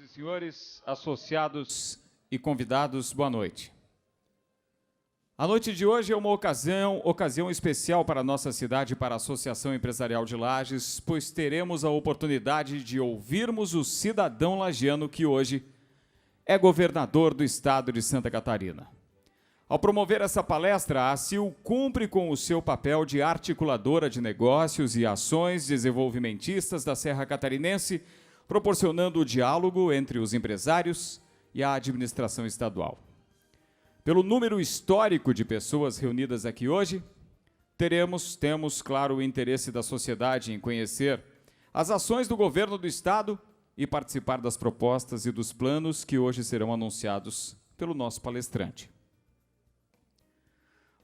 senhores, associados e convidados, boa noite. A noite de hoje é uma ocasião especial para a nossa cidade e para a Associação Empresarial de Lages, pois teremos a oportunidade de ouvirmos o cidadão lagiano que hoje é governador do estado de Santa Catarina. Ao promover essa palestra, a ACIL cumpre com o seu papel de articuladora de negócios e ações desenvolvimentistas da Serra Catarinense, proporcionando o diálogo entre os empresários e a administração estadual. Pelo número histórico de pessoas reunidas aqui hoje, temos, claro, o interesse da sociedade em conhecer as ações do governo do estado e participar das propostas e dos planos que hoje serão anunciados pelo nosso palestrante.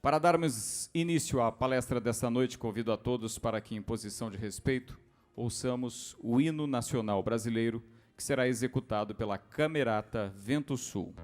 Para darmos início à palestra desta noite, convido a todos para que, em posição de respeito, ouçamos o hino nacional brasileiro, que será executado pela Camerata Vento Sul.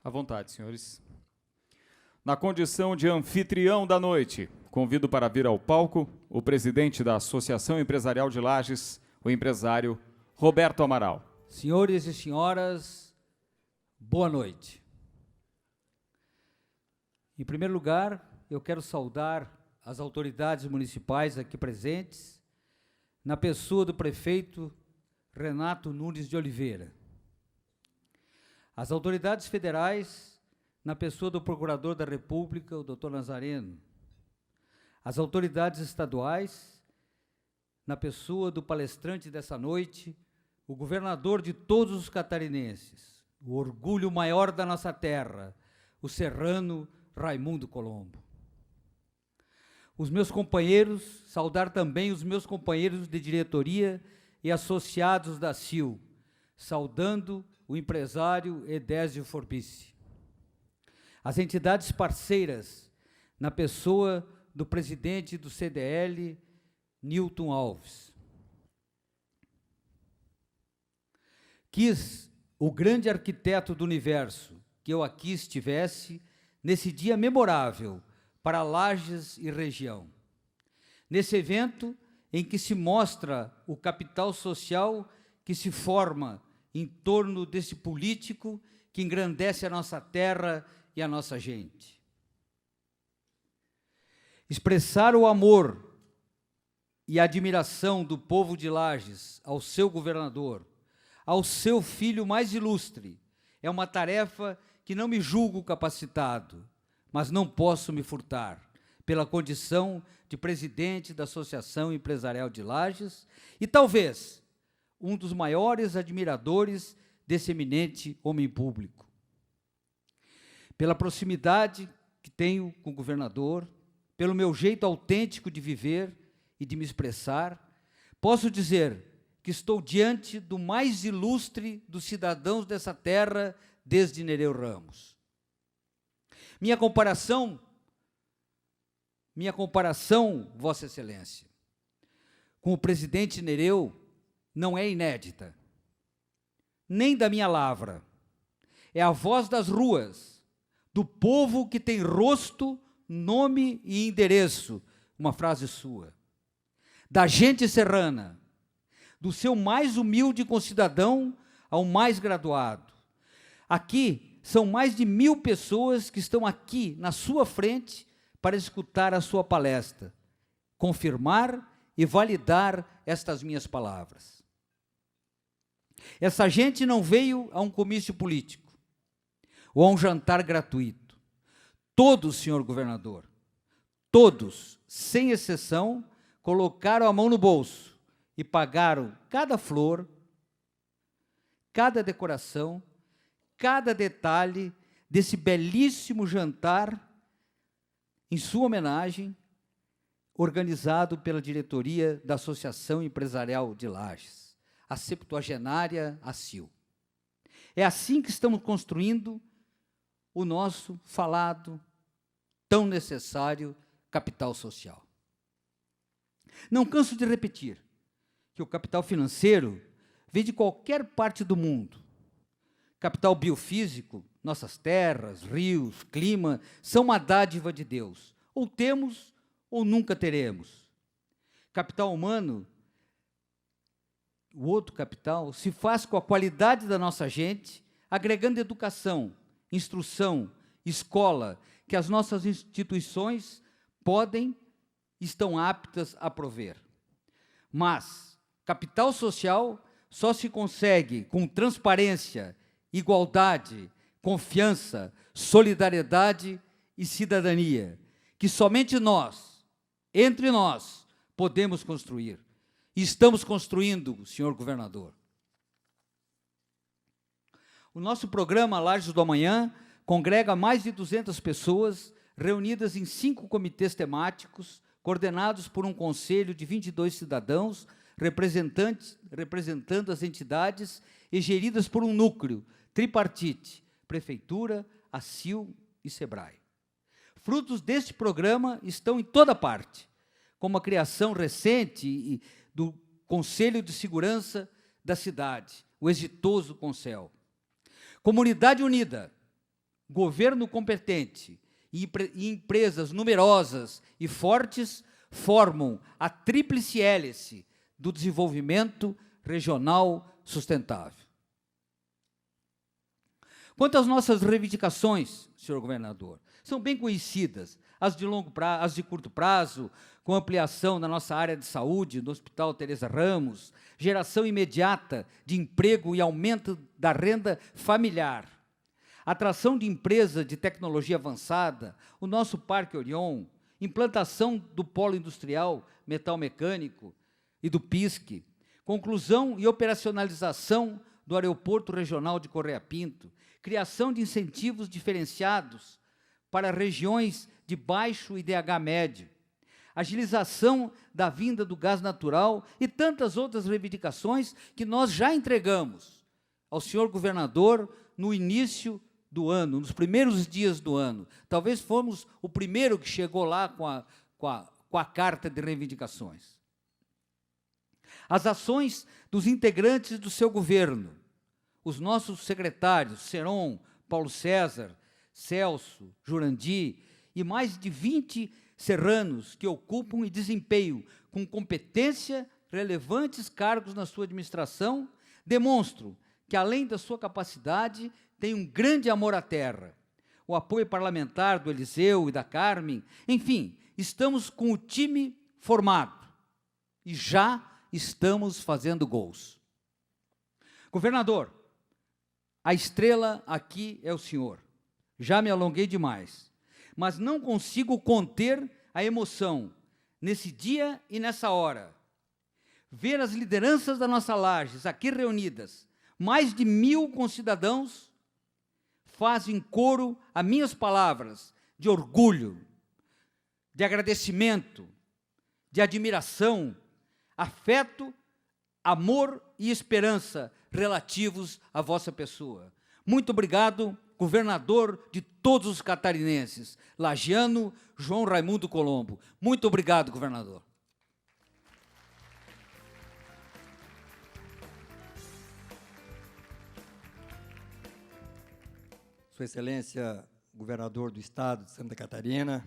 À vontade, senhores. Na condição de anfitrião da noite, convido para vir ao palco o presidente da Associação Empresarial de Lages, o empresário Roberto Amaral. Senhores e senhoras, boa noite. Em primeiro lugar, eu quero saudar as autoridades municipais aqui presentes, na pessoa do prefeito Renato Nunes de Oliveira. As autoridades federais, na pessoa do Procurador da República, o Dr. Nazareno, as autoridades estaduais, na pessoa do palestrante dessa noite, o governador de todos os catarinenses, o orgulho maior da nossa terra, o serrano Raimundo Colombo. Os meus companheiros, saudar também os meus companheiros de diretoria e associados da CIL, saudando o empresário Edésio Forbice. As entidades parceiras, na pessoa do presidente do CDL, Newton Alves. Quis o grande arquiteto do universo que eu aqui estivesse nesse dia memorável para Lages e região. Nesse evento em que se mostra o capital social que se forma em torno desse político que engrandece a nossa terra e a nossa gente. Expressar o amor e a admiração do povo de Lages ao seu governador, ao seu filho mais ilustre, é uma tarefa que não me julgo capacitado, mas não posso me furtar, pela condição de presidente da Associação Empresarial de Lages e talvez um dos maiores admiradores desse eminente homem público. Pela proximidade que tenho com o governador, pelo meu jeito autêntico de viver e de me expressar, posso dizer que estou diante do mais ilustre dos cidadãos dessa terra desde Nereu Ramos. Minha comparação, Vossa Excelência, com o presidente Nereu não é inédita, nem da minha lavra. É a voz das ruas, do povo que tem rosto, nome e endereço, uma frase sua. Da gente serrana, do seu mais humilde concidadão ao mais graduado. Aqui são mais de 1000 pessoas que estão aqui na sua frente para escutar a sua palestra, confirmar e validar estas minhas palavras. Essa gente não veio a um comício político ou a um jantar gratuito. Todos, senhor governador, todos, sem exceção, colocaram a mão no bolso e pagaram cada flor, cada decoração, cada detalhe desse belíssimo jantar em sua homenagem, organizado pela diretoria da Associação Empresarial de Lages, a 70ª ACIL. É assim que estamos construindo o nosso falado, tão necessário, capital social. Não canso de repetir que o capital financeiro vem de qualquer parte do mundo. Capital biofísico, nossas terras, rios, clima, são uma dádiva de Deus. Ou temos ou nunca teremos. Capital humano, o outro capital, se faz com a qualidade da nossa gente, agregando educação, instrução, escola, que as nossas instituições podem, estão aptas a prover. Mas capital social só se consegue com transparência, igualdade, confiança, solidariedade e cidadania, que somente nós, entre nós, podemos construir. E estamos construindo, senhor governador. O nosso programa Lages do Amanhã congrega mais de 200 pessoas reunidas em 5 comitês temáticos, coordenados por um conselho de 22 cidadãos, representando as entidades e geridas por um núcleo tripartite, Prefeitura, ACIL e SEBRAE. Frutos deste programa estão em toda parte, como a criação recente do Conselho de Segurança da cidade, o exitoso Concel. Comunidade unida, governo competente e empresas numerosas e fortes formam a tríplice hélice do desenvolvimento regional sustentável. Quanto às nossas reivindicações, senhor governador, são bem conhecidas, as de longo prazo, as de curto prazo, com ampliação na nossa área de saúde, no Hospital Teresa Ramos, geração imediata de emprego e aumento da renda familiar, atração de empresas de tecnologia avançada, o nosso Parque Orion, implantação do polo industrial metal mecânico e do PISC, conclusão e operacionalização do aeroporto regional de Correia Pinto, criação de incentivos diferenciados para regiões de baixo IDH médio, agilização da vinda do gás natural e tantas outras reivindicações que nós já entregamos ao senhor governador no início do ano, nos primeiros dias do ano. Talvez fomos o primeiro que chegou lá com a carta de reivindicações. As ações dos integrantes do seu governo, os nossos secretários, Seron, Paulo César, Celso, Jurandir, e mais de 20 serranos que ocupam e desempenham com competência relevantes cargos na sua administração, demonstram que, além da sua capacidade, tem um grande amor à terra. O apoio parlamentar do Eliseu e da Carmen, enfim, estamos com o time formado e já estamos fazendo gols. Governador, a estrela aqui é o senhor. Já me alonguei demais, mas não consigo conter a emoção nesse dia e nessa hora. Ver as lideranças da nossa Lages aqui reunidas, mais de 1.000 concidadãos, fazem coro a minhas palavras de orgulho, de agradecimento, de admiração, afeto, amor e esperança relativos à vossa pessoa. Muito obrigado, governador de todos os catarinenses, lagiano João Raimundo Colombo. Muito obrigado, governador. Sua Excelência, governador do Estado de Santa Catarina,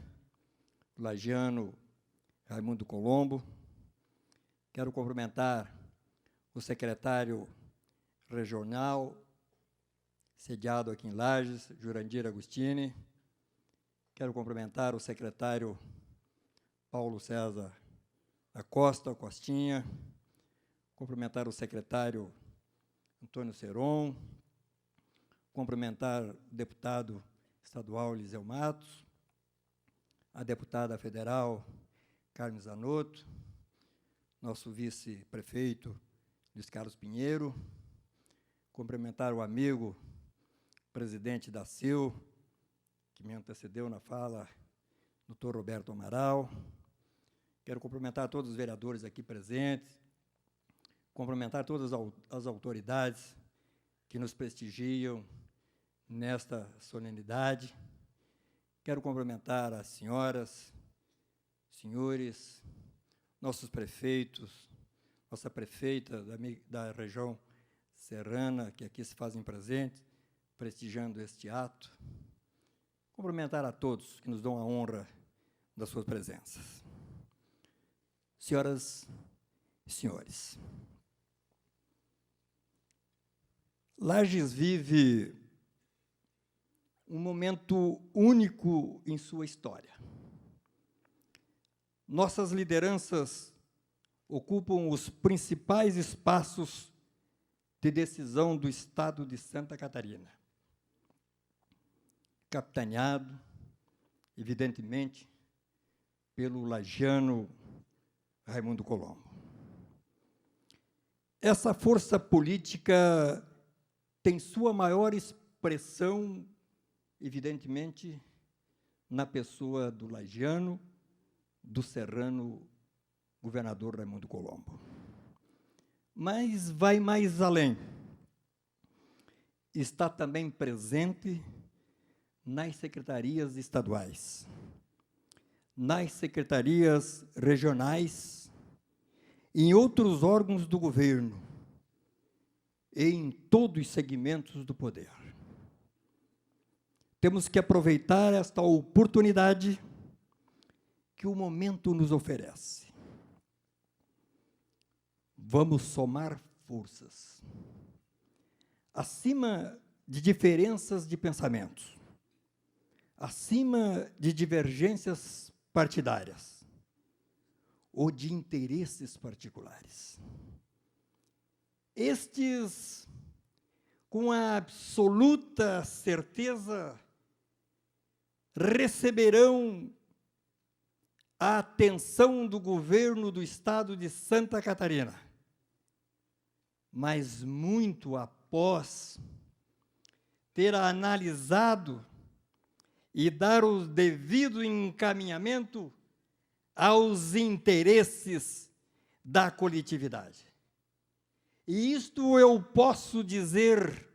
lagiano Raimundo Colombo, quero cumprimentar o secretário regional, sediado aqui em Lages, Jurandir Agostini. Quero cumprimentar o secretário Paulo César da Costa, Costinha. Cumprimentar o secretário Antônio Seron. Cumprimentar o deputado estadual Eliseu Matos, a deputada federal Carmen Zanotto, nosso vice-prefeito Luiz Carlos Pinheiro, cumprimentar o amigo presidente da CIL, que me antecedeu na fala, doutor Roberto Amaral. Quero cumprimentar todos os vereadores aqui presentes, cumprimentar todas as autoridades que nos prestigiam nesta solenidade. Quero cumprimentar as senhoras, senhores, nossos prefeitos, nossa prefeita da região serrana, que aqui se fazem presentes, prestigiando este ato. Cumprimentar a todos que nos dão a honra das suas presenças. Senhoras e senhores, Lages vive um momento único em sua história. Nossas lideranças ocupam os principais espaços de decisão do Estado de Santa Catarina, capitaneado, evidentemente, pelo lagiano Raimundo Colombo. Essa força política tem sua maior expressão, evidentemente, na pessoa do lagiano, do serrano governador Raimundo Colombo. Mas vai mais além. Está também presente nas secretarias estaduais, nas secretarias regionais, em outros órgãos do governo e em todos os segmentos do poder. Temos que aproveitar esta oportunidade que o momento nos oferece. Vamos somar forças. Acima de diferenças de pensamentos, acima de divergências partidárias ou de interesses particulares. Estes com a absoluta certeza, receberão a atenção do governo do Estado de Santa Catarina. Mas muito após ter analisado e dar o devido encaminhamento aos interesses da coletividade. E isto eu posso dizer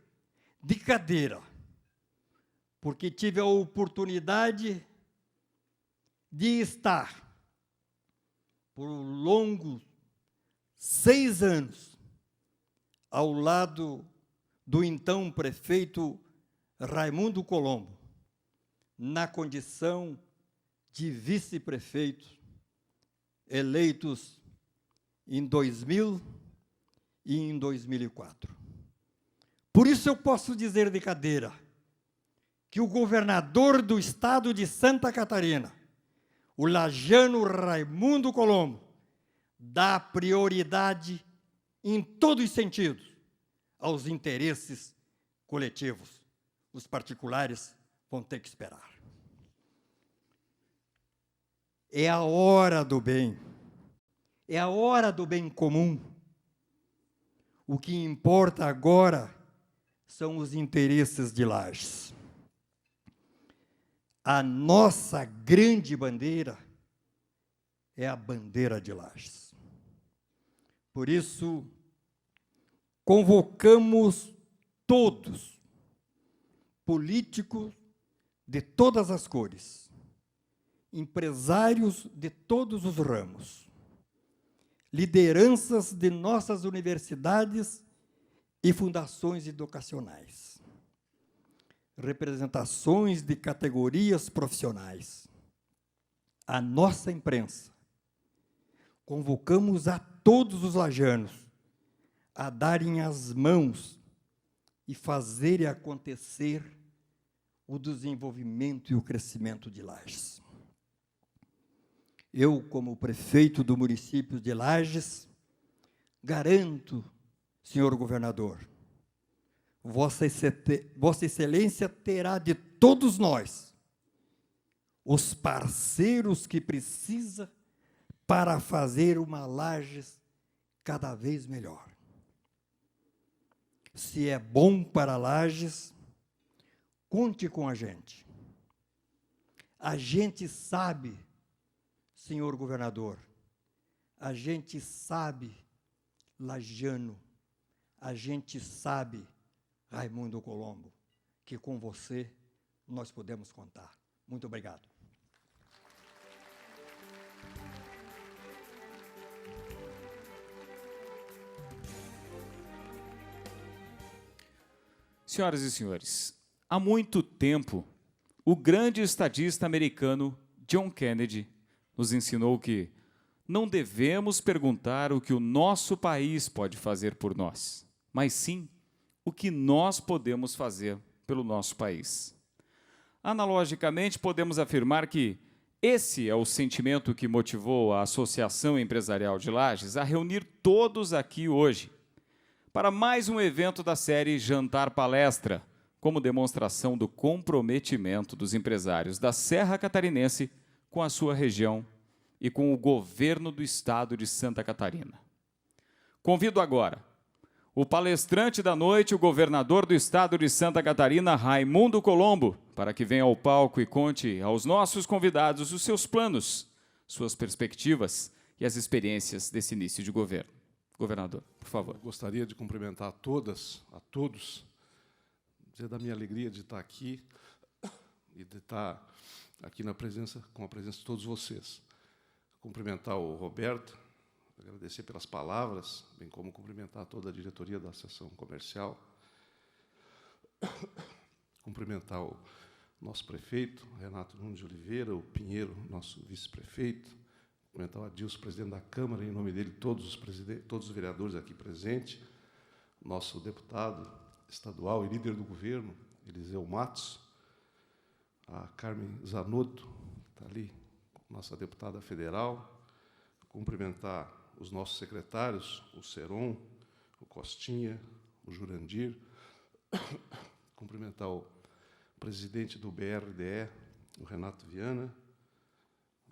de cadeira, porque tive a oportunidade de estar por longos 6 anos ao lado do então prefeito Raimundo Colombo, na condição de vice-prefeito, eleitos em 2000 e em 2004. Por isso eu posso dizer de cadeira que o governador do estado de Santa Catarina, o lajano Raimundo Colombo, dá prioridade em todos os sentidos aos interesses coletivos. Os particulares vão ter que esperar. É a hora do bem. É a hora do bem comum. O que importa agora são os interesses de Lages. A nossa grande bandeira é a bandeira de Lages. Por isso, convocamos todos, políticos de todas as cores, empresários de todos os ramos, lideranças de nossas universidades e fundações educacionais, representações de categorias profissionais, a nossa imprensa. Convocamos a todos os lajanos a darem as mãos e fazerem acontecer o desenvolvimento e o crescimento de Lages. Eu, como prefeito do município de Lages, garanto, senhor governador, Vossa Excelência terá de todos nós os parceiros que precisa para fazer uma Lages cada vez melhor. Se é bom para Lages, conte com a gente. A gente sabe, senhor governador, a gente sabe, lajano, a gente sabe, Raimundo Colombo, que com você nós podemos contar. Muito obrigado. Senhoras e senhores, há muito tempo, o grande estadista americano John Kennedy nos ensinou que não devemos perguntar o que o nosso país pode fazer por nós, mas sim o que nós podemos fazer pelo nosso país. Analogicamente, podemos afirmar que esse é o sentimento que motivou a Associação Empresarial de Lages a reunir todos aqui hoje para mais um evento da série Jantar Palestra, como demonstração do comprometimento dos empresários da Serra Catarinense com a sua região e com o governo do estado de Santa Catarina. Convido agora o palestrante da noite, o governador do estado de Santa Catarina, Raimundo Colombo, para que venha ao palco e conte aos nossos convidados os seus planos, suas perspectivas e as experiências desse início de governo. Governador, por favor. Gostaria de cumprimentar a todas, a todos, dizer da minha alegria de estar aqui e de estar aqui com a presença de todos vocês. Cumprimentar o Roberto, agradecer pelas palavras, bem como cumprimentar toda a diretoria da Associação Comercial. Cumprimentar o nosso prefeito, Renato Nunes de Oliveira, o Pinheiro, nosso vice-prefeito. Cumprimentar o Adilson, presidente da Câmara, em nome dele, todos os vereadores aqui presentes. Nosso deputado estadual e líder do governo, Eliseu Matos. A Carmen Zanotto, que está ali, nossa deputada federal. Cumprimentar os nossos secretários, o Seron, o Costinha, o Jurandir, cumprimentar o presidente do BRDE, o Renato Viana,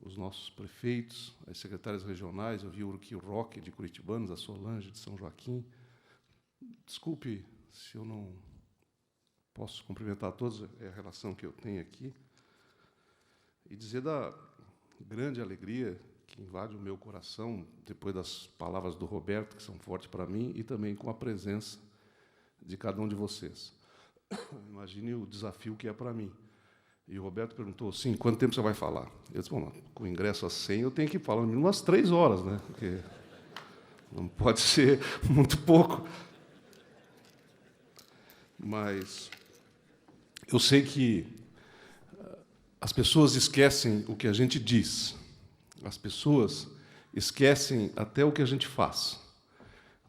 os nossos prefeitos, as secretárias regionais, eu vi aqui o Roque, de Curitibanos, a Solange, de São Joaquim. Desculpe se eu não posso cumprimentar todos, é a relação que eu tenho aqui, e dizer da grande alegria que invade o meu coração, depois das palavras do Roberto, que são fortes para mim, e também com a presença de cada um de vocês. Imagine o desafio que é para mim. E o Roberto perguntou, sim, quanto tempo você vai falar? Eu disse, bom, com o ingresso a 100, eu tenho que falar no mínimo umas 3 horas, né? Porque não pode ser muito pouco. Mas eu sei que as pessoas esquecem o que a gente diz. As pessoas esquecem até o que a gente faz.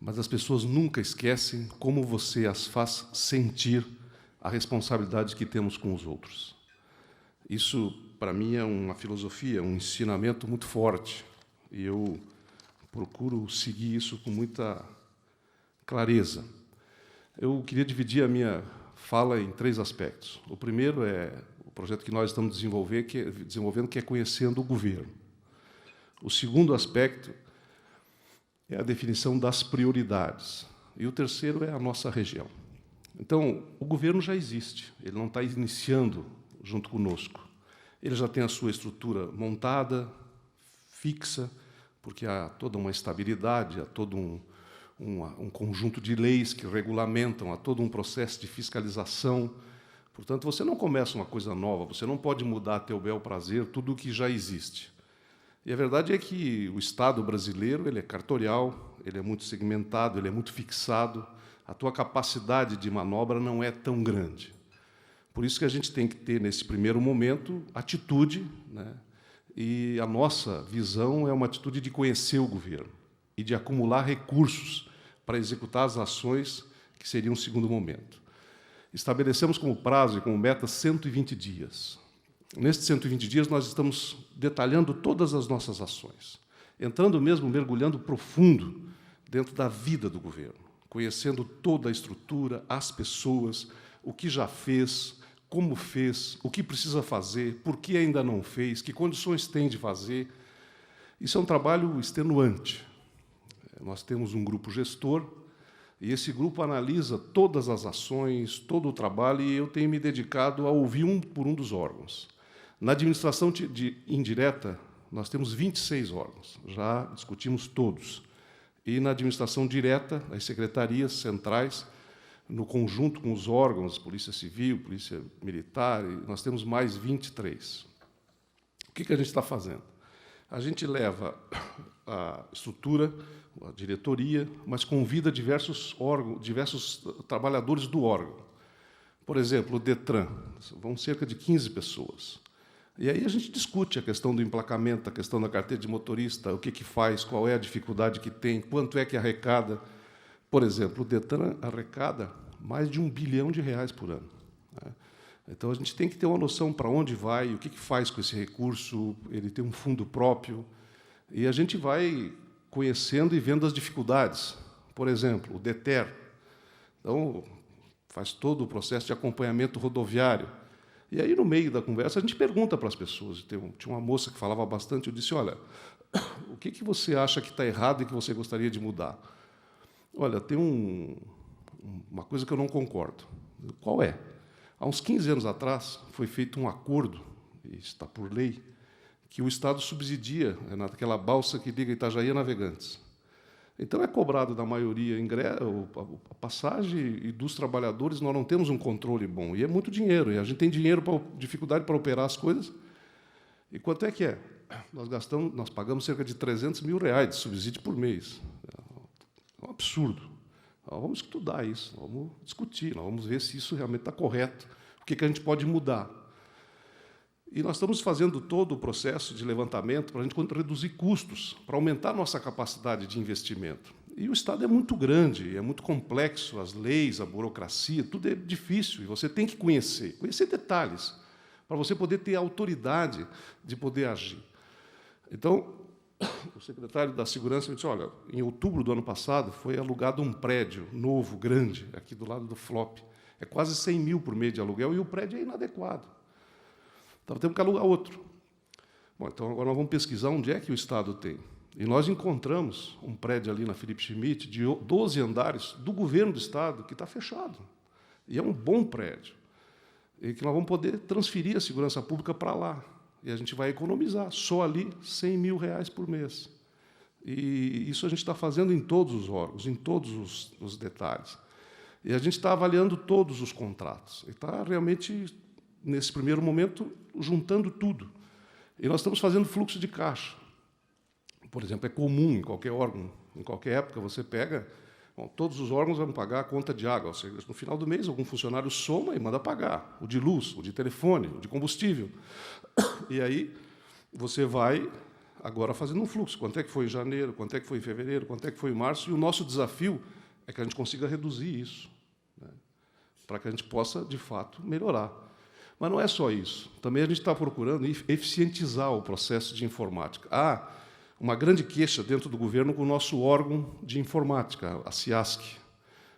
Mas as pessoas nunca esquecem como você as faz sentir a responsabilidade que temos com os outros. Isso, para mim, é uma filosofia, um ensinamento muito forte. E eu procuro seguir isso com muita clareza. Eu queria dividir a minha fala em 3 aspectos. O primeiro é o projeto que nós estamos desenvolvendo, que é Conhecendo o Governo. O segundo aspecto é a definição das prioridades. E o terceiro é a nossa região. Então, o governo já existe, ele não está iniciando junto conosco. Ele já tem a sua estrutura montada, fixa, porque há toda uma estabilidade, há todo um conjunto de leis que regulamentam, há todo um processo de fiscalização. Portanto, você não começa uma coisa nova, você não pode mudar a teu bel prazer tudo o que já existe. E a verdade é que o Estado brasileiro ele é cartorial, ele é muito segmentado, ele é muito fixado, a tua capacidade de manobra não é tão grande. Por isso que a gente tem que ter, nesse primeiro momento, atitude, né? E a nossa visão é uma atitude de conhecer o governo e de acumular recursos para executar as ações que seriam um segundo momento. Estabelecemos como prazo e como meta 120 dias. Nesses 120 dias, nós estamos detalhando todas as nossas ações, entrando mesmo, mergulhando profundo dentro da vida do governo, conhecendo toda a estrutura, as pessoas, o que já fez, como fez, o que precisa fazer, por que ainda não fez, que condições tem de fazer. Isso é um trabalho extenuante. Nós temos um grupo gestor, e esse grupo analisa todas as ações, todo o trabalho, e eu tenho me dedicado a ouvir um por um dos órgãos. Na administração indireta, nós temos 26 órgãos, já discutimos todos. E na administração direta, as secretarias centrais, no conjunto com os órgãos, Polícia Civil, Polícia Militar, nós temos mais 23. O que a gente está fazendo? A gente leva a estrutura, a diretoria, mas convida diversos órgãos, diversos trabalhadores do órgão. Por exemplo, o DETRAN, vão cerca de 15 pessoas. E aí a gente discute a questão do emplacamento, a questão da carteira de motorista, o que faz, qual é a dificuldade que tem, quanto é que arrecada. Por exemplo, o DETRAN arrecada mais de R$1 bilhão por ano. Então, a gente tem que ter uma noção para onde vai, o que faz com esse recurso, ele tem um fundo próprio, e a gente vai conhecendo e vendo as dificuldades. Por exemplo, o DETER, então, faz todo o processo de acompanhamento rodoviário. E aí, no meio da conversa, a gente pergunta para as pessoas. Tinha uma moça que falava bastante, eu disse, olha, o que você acha que está errado e que você gostaria de mudar? Olha, tem uma coisa que eu não concordo. Qual é? Há uns 15 anos atrás, foi feito um acordo, e está por lei, que o Estado subsidia, naquela balsa que liga Itajaí a Navegantes. Então, é cobrado da maioria a passagem, e dos trabalhadores nós não temos um controle bom. E é muito dinheiro, e a gente tem dificuldade para operar as coisas. E quanto é que é? Nós pagamos cerca de R$300 mil de subsídio por mês. É um absurdo. Nós vamos estudar isso, nós vamos discutir, nós vamos ver se isso realmente está correto, o que a gente pode mudar. E nós estamos fazendo todo o processo de levantamento para a gente reduzir custos, para aumentar a nossa capacidade de investimento. E o Estado é muito grande, é muito complexo, as leis, a burocracia, tudo é difícil, e você tem que conhecer detalhes, para você poder ter a autoridade de poder agir. Então, o secretário da Segurança me disse, olha, em outubro do ano passado foi alugado um prédio novo, grande, aqui do lado do FLOP. É quase 100 mil por mês de aluguel e o prédio é inadequado. Então, temos que alugar outro. Bom, então, agora nós vamos pesquisar onde é que o Estado tem. E nós encontramos um prédio ali na Felipe Schmidt, de 12 andares, do governo do Estado, que está fechado. E é um bom prédio. E que nós vamos poder transferir a segurança pública para lá. E a gente vai economizar, só ali, R$100 mil por mês. E isso a gente está fazendo em todos os órgãos, em todos os detalhes. E a gente está avaliando todos os contratos. E está realmente, nesse primeiro momento, juntando tudo. E nós estamos fazendo fluxo de caixa. Por exemplo, é comum em qualquer órgão, em qualquer época, você pega... Bom, todos os órgãos vão pagar a conta de água. Ou seja, no final do mês, algum funcionário soma e manda pagar. O de luz, o de telefone, o de combustível. E aí, você vai agora fazendo um fluxo. Quanto é que foi em janeiro, quanto é que foi em fevereiro, quanto é que foi em março. E o nosso desafio é que a gente consiga reduzir isso, né, para que a gente possa, de fato, melhorar. Mas não é só isso. Também a gente está procurando eficientizar o processo de informática. Há uma grande queixa dentro do governo com o nosso órgão de informática, a CIASC,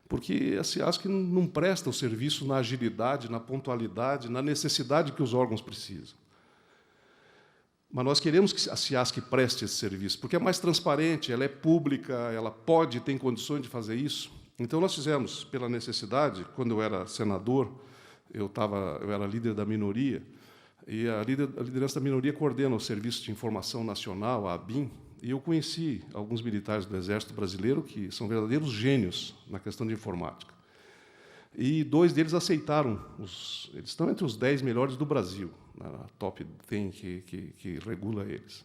porque a CIASC não presta o serviço na agilidade, na pontualidade, na necessidade que os órgãos precisam. Mas nós queremos que a CIASC preste esse serviço, porque é mais transparente, ela é pública, ela pode, tem condições de fazer isso. Então, nós fizemos, pela necessidade, quando eu era senador, eu era líder da minoria, e a liderança da minoria coordena o Serviço de Informação Nacional, a ABIN, e eu conheci alguns militares do Exército Brasileiro que são verdadeiros gênios na questão de informática. E 2 deles aceitaram, eles estão entre os 10 melhores do Brasil, na top 10 que regula eles.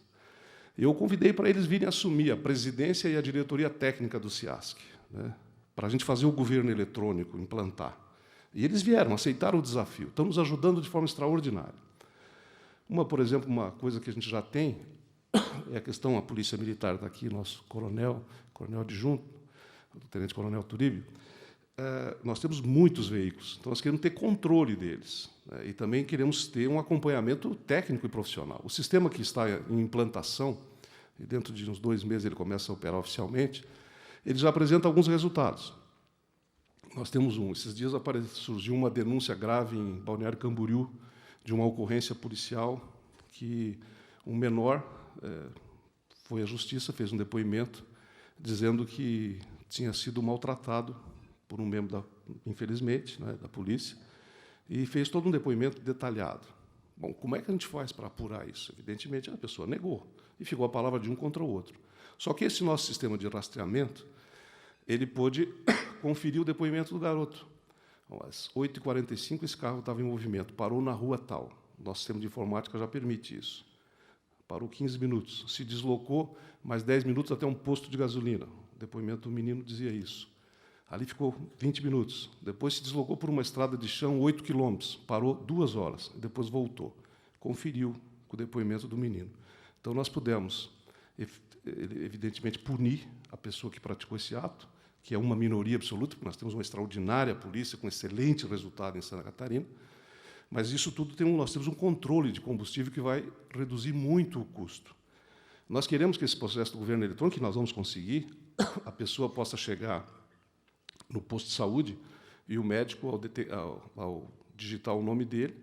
Eu convidei para eles virem assumir a presidência e a diretoria técnica do CIASC, né, para a gente fazer o governo eletrônico, implantar. E eles vieram, aceitaram o desafio. Estão nos ajudando de forma extraordinária. Por exemplo, uma coisa que a gente já tem é a questão, a Polícia Militar está aqui, nosso coronel adjunto, o tenente-coronel Turíbio. Nós temos muitos veículos, então nós queremos ter controle deles, né, e também queremos ter um acompanhamento técnico e profissional. O sistema que está em implantação, e dentro de uns 2 meses ele começa a operar oficialmente, ele já apresenta alguns resultados. Nós temos esses dias surgiu uma denúncia grave em Balneário Camboriú, de uma ocorrência policial que um menor foi à justiça, fez um depoimento dizendo que tinha sido maltratado por um membro, infelizmente, né, da polícia, e fez todo um depoimento detalhado. Bom, como é que a gente faz para apurar isso? Evidentemente, a pessoa negou, e ficou a palavra de um contra o outro. Só que esse nosso sistema de rastreamento, ele pôde conferir o depoimento do garoto. Às 8h45, esse carro estava em movimento, parou na rua tal. Nosso sistema de informática já permite isso. Parou 15 minutos, se deslocou mais 10 minutos até um posto de gasolina. O depoimento do menino dizia isso. Ali ficou 20 minutos. Depois se deslocou por uma estrada de chão, 8 quilômetros. Parou 2 horas. Depois voltou. Conferiu com o depoimento do menino. Então, nós pudemos, evidentemente, punir a pessoa que praticou esse ato, que é uma minoria absoluta, porque nós temos uma extraordinária polícia com excelente resultado em Santa Catarina, mas isso tudo nós temos um controle de combustível que vai reduzir muito o custo. Nós queremos que esse processo do governo eletrônico, que nós vamos conseguir, a pessoa possa chegar no posto de saúde e o médico, ao digitar o nome dele,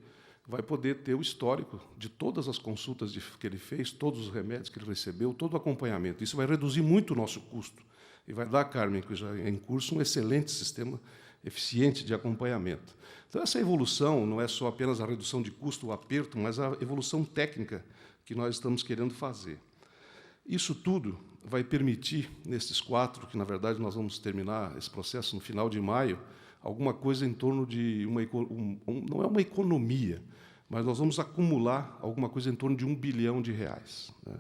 vai poder ter o histórico de todas as consultas que ele fez, todos os remédios que ele recebeu, todo o acompanhamento. Isso vai reduzir muito o nosso custo e vai dar, Carmen, que já é em curso, um excelente sistema eficiente de acompanhamento. Então, essa evolução não é só apenas a redução de custo, o aperto, mas a evolução técnica que nós estamos querendo fazer. Isso tudo vai permitir, nesses 4, que, na verdade, nós vamos terminar esse processo no final de maio, alguma coisa em torno de não é uma economia, mas nós vamos acumular alguma coisa em torno de R$1 bilhão, né?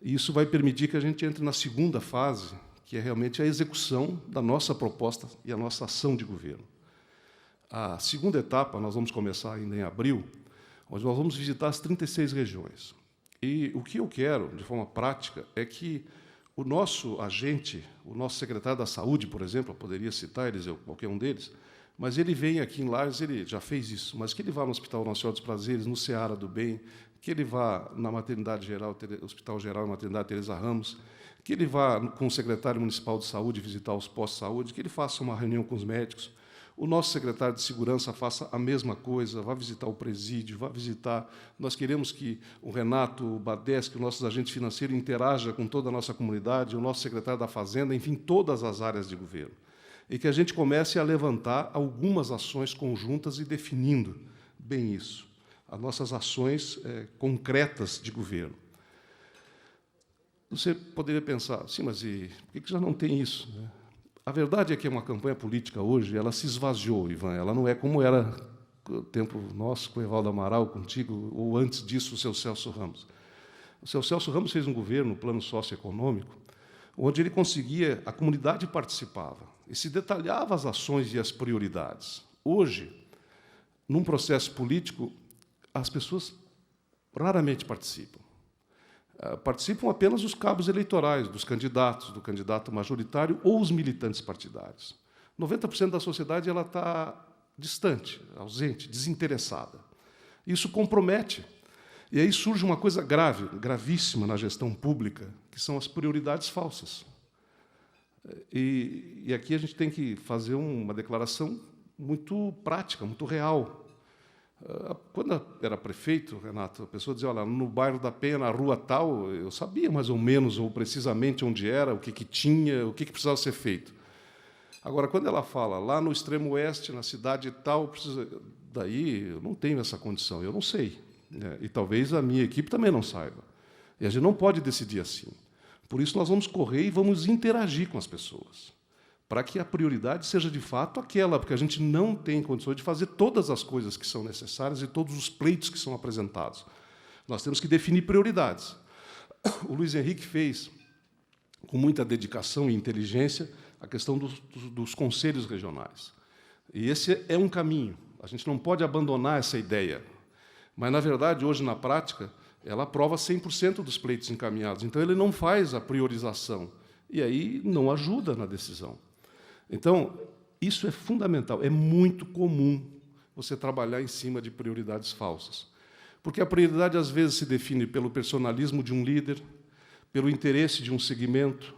E isso vai permitir que a gente entre na segunda fase, que é realmente a execução da nossa proposta e a nossa ação de governo. A segunda etapa, nós vamos começar ainda em abril, onde nós vamos visitar as 36 regiões. E o que eu quero, de forma prática, é que o nosso agente, o nosso secretário da Saúde, por exemplo, eu poderia citar eles, qualquer um deles, mas ele vem aqui em Lages, ele já fez isso, mas que ele vá no Hospital Nossa Senhora dos Prazeres, no Seara do Bem, que ele vá na Maternidade Geral, Hospital Geral e Maternidade Teresa Ramos, que ele vá com o secretário municipal de saúde visitar os postos de saúde, que ele faça uma reunião com os médicos. o nosso secretário de Segurança faça a mesma coisa, vá visitar o presídio, vá visitar... Nós queremos que o Renato Badeschi, o nosso agente financeiro, interaja com toda a nossa comunidade, o nosso secretário da Fazenda, enfim, todas as áreas de governo. E que a gente comece a levantar algumas ações conjuntas e definindo bem isso, as nossas ações concretas de governo. Você poderia pensar, sim, mas por que já não tem isso, né? A verdade é que uma campanha política hoje, ela se esvaziou, Ivan, ela não é como era o tempo nosso, com o Evaldo Amaral, contigo, ou antes disso, o seu Celso Ramos. O seu Celso Ramos fez um governo, um plano socioeconômico, onde ele conseguia, a comunidade participava, e se detalhava as ações e as prioridades. Hoje, num processo político, as pessoas raramente participam. Participam apenas os cabos eleitorais, dos candidatos, do candidato majoritário ou os militantes partidários. 90% da sociedade ela está distante, ausente, desinteressada. Isso compromete. E aí surge uma coisa grave, gravíssima na gestão pública, que são as prioridades falsas. E aqui a gente tem que fazer uma declaração muito prática, muito real. Quando eu era prefeito, Renato, a pessoa dizia, olha, no bairro da Penha, na rua tal, eu sabia mais ou menos, ou precisamente onde era, o que tinha, o que precisava ser feito. Agora, quando ela fala lá no extremo oeste, na cidade tal, daí eu não tenho essa condição, eu não sei. Né? E talvez a minha equipe também não saiba. E a gente não pode decidir assim. Por isso, nós vamos correr e vamos interagir com as pessoas, para que a prioridade seja, de fato, aquela, porque a gente não tem condições de fazer todas as coisas que são necessárias e todos os pleitos que são apresentados. Nós temos que definir prioridades. O Luiz Henrique fez, com muita dedicação e inteligência, a questão dos conselhos regionais. E esse é um caminho. A gente não pode abandonar essa ideia. Mas, na verdade, hoje, na prática, ela aprova 100% dos pleitos encaminhados. Então, ele não faz a priorização. E aí não ajuda na decisão. Então, isso é fundamental. É muito comum você trabalhar em cima de prioridades falsas. Porque a prioridade, às vezes, se define pelo personalismo de um líder, pelo interesse de um segmento,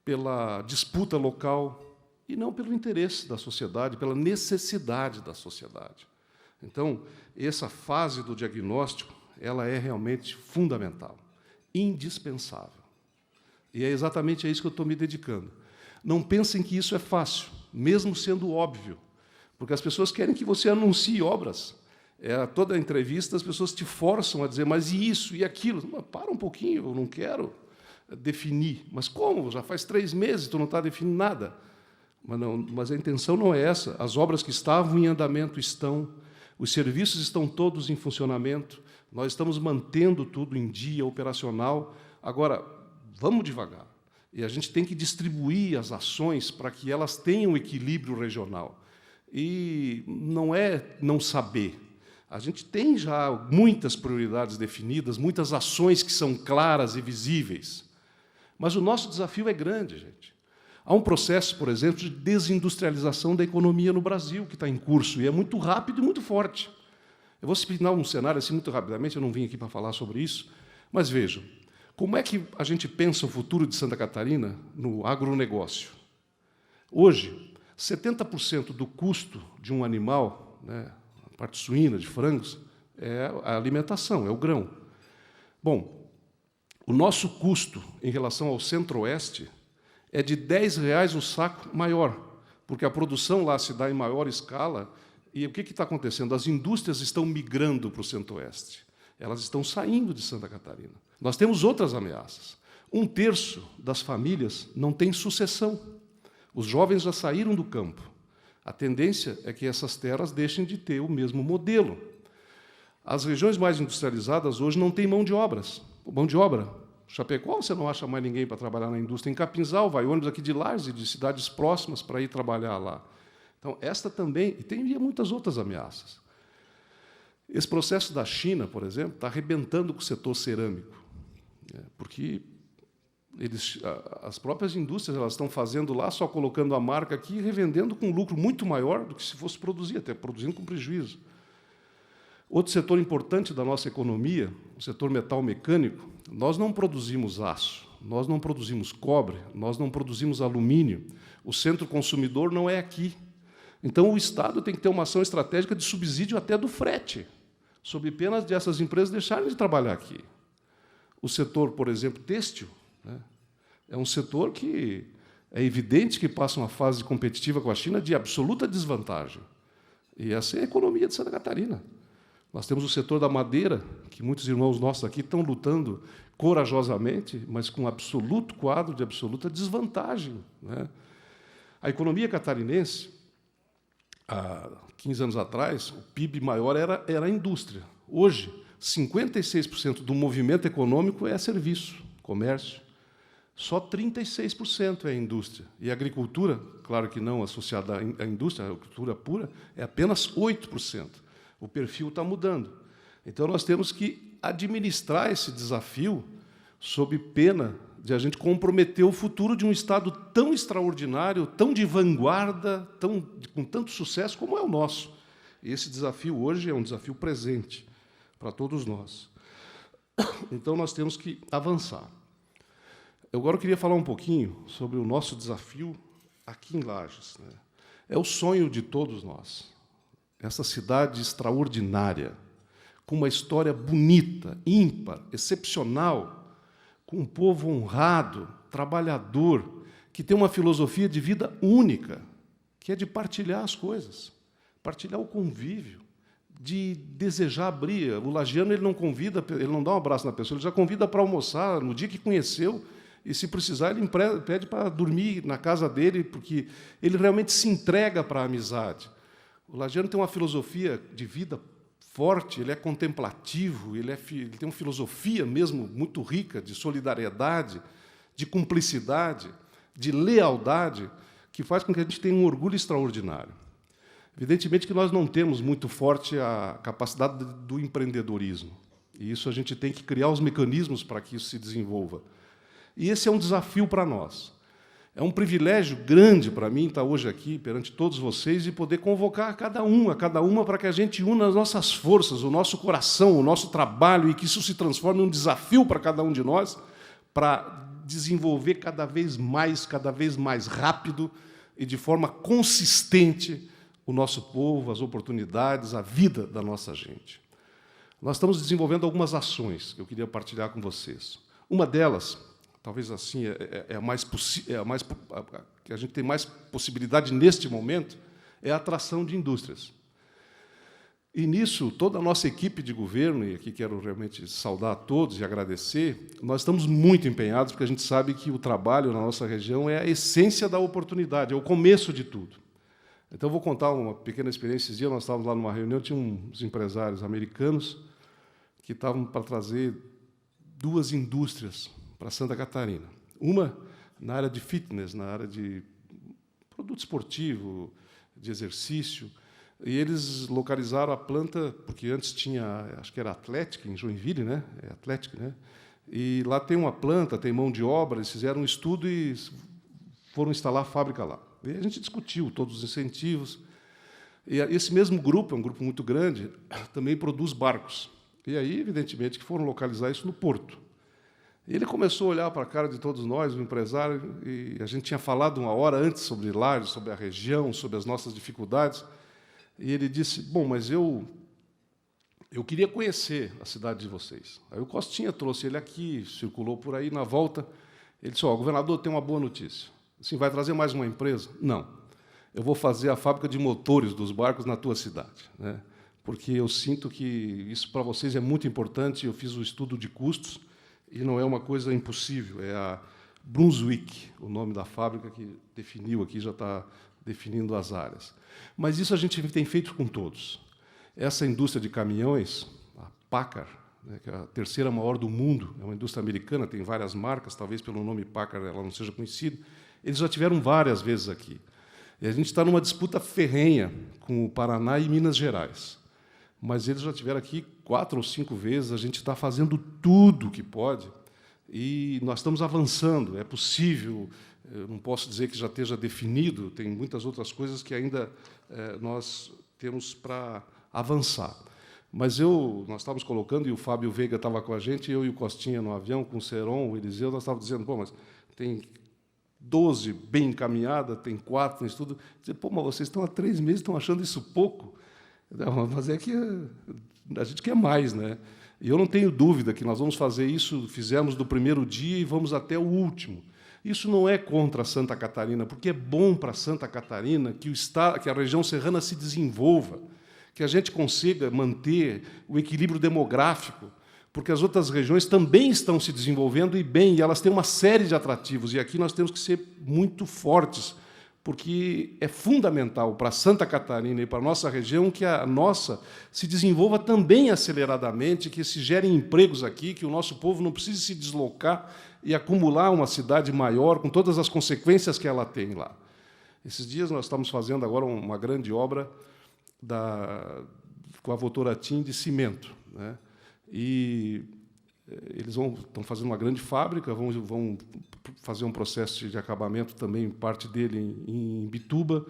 pela disputa local, e não pelo interesse da sociedade, pela necessidade da sociedade. Então, essa fase do diagnóstico, ela é realmente fundamental, indispensável. E é exatamente a isso que eu estou me dedicando. Não pensem que isso é fácil, mesmo sendo óbvio, porque as pessoas querem que você anuncie obras. Toda entrevista, as pessoas te forçam a dizer, mas e isso, e aquilo? Para um pouquinho, eu não quero definir. Mas como? Já faz 3 meses, tu não está definindo nada. Mas a intenção não é essa. As obras que estavam em andamento estão, os serviços estão todos em funcionamento, nós estamos mantendo tudo em dia, operacional. Agora, vamos devagar. E a gente tem que distribuir as ações para que elas tenham equilíbrio regional. E não é não saber. A gente tem já muitas prioridades definidas, muitas ações que são claras e visíveis. Mas o nosso desafio é grande, gente. Há um processo, por exemplo, de desindustrialização da economia no Brasil, que está em curso, e é muito rápido e muito forte. Eu vou explicar um cenário assim muito rapidamente, eu não vim aqui para falar sobre isso, mas vejam. Como é que a gente pensa o futuro de Santa Catarina no agronegócio? Hoje, 70% do custo de um animal, né, a parte suína, de frangos, é a alimentação, é o grão. Bom, o nosso custo em relação ao Centro-Oeste é de R$10 o saco maior, porque a produção lá se dá em maior escala. E o que está acontecendo? As indústrias estão migrando para o Centro-Oeste. Elas estão saindo de Santa Catarina. Nós temos outras ameaças. 1/3 das famílias não tem sucessão. Os jovens já saíram do campo. A tendência é que essas terras deixem de ter o mesmo modelo. As regiões mais industrializadas hoje não têm mão de obra. Chapecó, você não acha mais ninguém para trabalhar na indústria. Em Capinzal, vai ônibus aqui de Lages e de cidades próximas para ir trabalhar lá. Então, esta também, e tem muitas outras ameaças. Esse processo da China, por exemplo, está arrebentando com o setor cerâmico, porque as próprias indústrias elas estão fazendo lá, só colocando a marca aqui e revendendo com um lucro muito maior do que se fosse produzir, até produzindo com prejuízo. Outro setor importante da nossa economia, o setor metal mecânico, nós não produzimos aço, nós não produzimos cobre, nós não produzimos alumínio. O centro consumidor não é aqui. Então, o Estado tem que ter uma ação estratégica de subsídio até do frete, sob pena de essas empresas deixarem de trabalhar aqui. O setor, por exemplo, têxtil, né, é um setor que é evidente que passa uma fase competitiva com a China de absoluta desvantagem. E essa é a economia de Santa Catarina. Nós temos o setor da madeira, que muitos irmãos nossos aqui estão lutando corajosamente, mas com um absoluto quadro de absoluta desvantagem, né? A economia catarinense, há 15 anos atrás, o PIB maior era a indústria. Hoje, 56% do movimento econômico é serviço, comércio. Só 36% é a indústria. E a agricultura, claro que não associada à indústria, a agricultura pura, é apenas 8%. O perfil está mudando. Então, nós temos que administrar esse desafio sob pena de a gente comprometer o futuro de um Estado tão extraordinário, tão de vanguarda, com tanto sucesso como é o nosso. E esse desafio hoje é um desafio presente para todos nós. Então, nós temos que avançar. Agora eu queria falar um pouquinho sobre o nosso desafio aqui em Lages, né? É o sonho de todos nós. Essa cidade extraordinária, com uma história bonita, ímpar, excepcional, com um povo honrado, trabalhador, que tem uma filosofia de vida única, que é de partilhar as coisas, partilhar o convívio, de desejar abrir. O lagiano ele não convida, ele não dá um abraço na pessoa, ele já convida para almoçar no dia que conheceu, e, se precisar, ele pede para dormir na casa dele, porque ele realmente se entrega para a amizade. O lagiano tem uma filosofia de vida forte, ele é contemplativo, ele tem uma filosofia mesmo muito rica de solidariedade, de cumplicidade, de lealdade, que faz com que a gente tenha um orgulho extraordinário. Evidentemente que nós não temos muito forte a capacidade do empreendedorismo, e isso a gente tem que criar os mecanismos para que isso se desenvolva. E esse é um desafio para nós. É um privilégio grande para mim estar hoje aqui, perante todos vocês, e poder convocar a cada uma, para que a gente una as nossas forças, o nosso coração, o nosso trabalho, e que isso se transforme em um desafio para cada um de nós, para desenvolver cada vez mais rápido e de forma consistente o nosso povo, as oportunidades, a vida da nossa gente. Nós estamos desenvolvendo algumas ações que eu queria partilhar com vocês. Uma delas, talvez assim, que a gente tem mais possibilidade neste momento, é a atração de indústrias. E nisso, toda a nossa equipe de governo, e aqui quero realmente saudar a todos e agradecer, nós estamos muito empenhados, porque a gente sabe que o trabalho na nossa região é a essência da oportunidade, é o começo de tudo. Então, vou contar uma pequena experiência. Esses dias nós estávamos lá numa reunião, tinha uns empresários americanos que estavam para trazer 2 indústrias para Santa Catarina. Uma na área de fitness, na área de produto esportivo, de exercício, e eles localizaram a planta, porque antes tinha, acho que era Atlética, em Joinville, né? É Atlética, né? E lá tem uma planta, tem mão de obra, eles fizeram um estudo e foram instalar a fábrica lá. E a gente discutiu todos os incentivos. E esse mesmo grupo, é um grupo muito grande, também produz barcos. E aí, evidentemente, que foram localizar isso no porto. E ele começou a olhar para a cara de todos nós, o empresário, e a gente tinha falado uma hora antes sobre Lages, sobre a região, sobre as nossas dificuldades, e ele disse, bom, mas eu queria conhecer a cidade de vocês. Aí o Costinha trouxe ele aqui, circulou por aí, na volta, ele disse, governador, tem uma boa notícia. Assim, vai trazer mais uma empresa? Não. Eu vou fazer a fábrica de motores dos barcos na tua cidade, né? Porque eu sinto que isso para vocês é muito importante, eu fiz o estudo de custos, e não é uma coisa impossível, é a Brunswick, o nome da fábrica que definiu aqui, já está definindo as áreas. Mas isso a gente tem feito com todos. Essa indústria de caminhões, a Paccar, né, que é a 3ª maior do mundo, é uma indústria americana, tem várias marcas, talvez pelo nome Paccar ela não seja conhecida, eles já tiveram várias vezes aqui. E a gente está numa disputa ferrenha com o Paraná e Minas Gerais. Mas eles já estiveram aqui 4 ou 5 vezes, a gente está fazendo tudo o que pode, e nós estamos avançando, é possível, eu não posso dizer que já esteja definido, tem muitas outras coisas que ainda nós temos para avançar. Mas nós estávamos colocando, e o Fábio Veiga estava com a gente, eu e o Costinha no avião, com o Seron, o Eliseu, nós estávamos dizendo, bom, mas tem 12 bem encaminhada, tem 4 no estudo. Dizer, pô, mas vocês estão há 3 meses, estão achando isso pouco? Não, mas é que a gente quer mais, né? E eu não tenho dúvida que nós vamos fazer isso, fizemos do primeiro dia e vamos até o último. Isso não é contra Santa Catarina, porque é bom para Santa Catarina que que a região serrana se desenvolva, que a gente consiga manter o equilíbrio demográfico, porque as outras regiões também estão se desenvolvendo e bem, e elas têm uma série de atrativos, e aqui nós temos que ser muito fortes, porque é fundamental para Santa Catarina e para a nossa região que a nossa se desenvolva também aceleradamente, que se gerem empregos aqui, que o nosso povo não precise se deslocar e acumular uma cidade maior, com todas as consequências que ela tem lá. Esses dias nós estamos fazendo agora uma grande obra com a Votorantim de cimento, né? E eles estão fazendo uma grande fábrica, vão fazer um processo de acabamento também, parte dele em Bituba,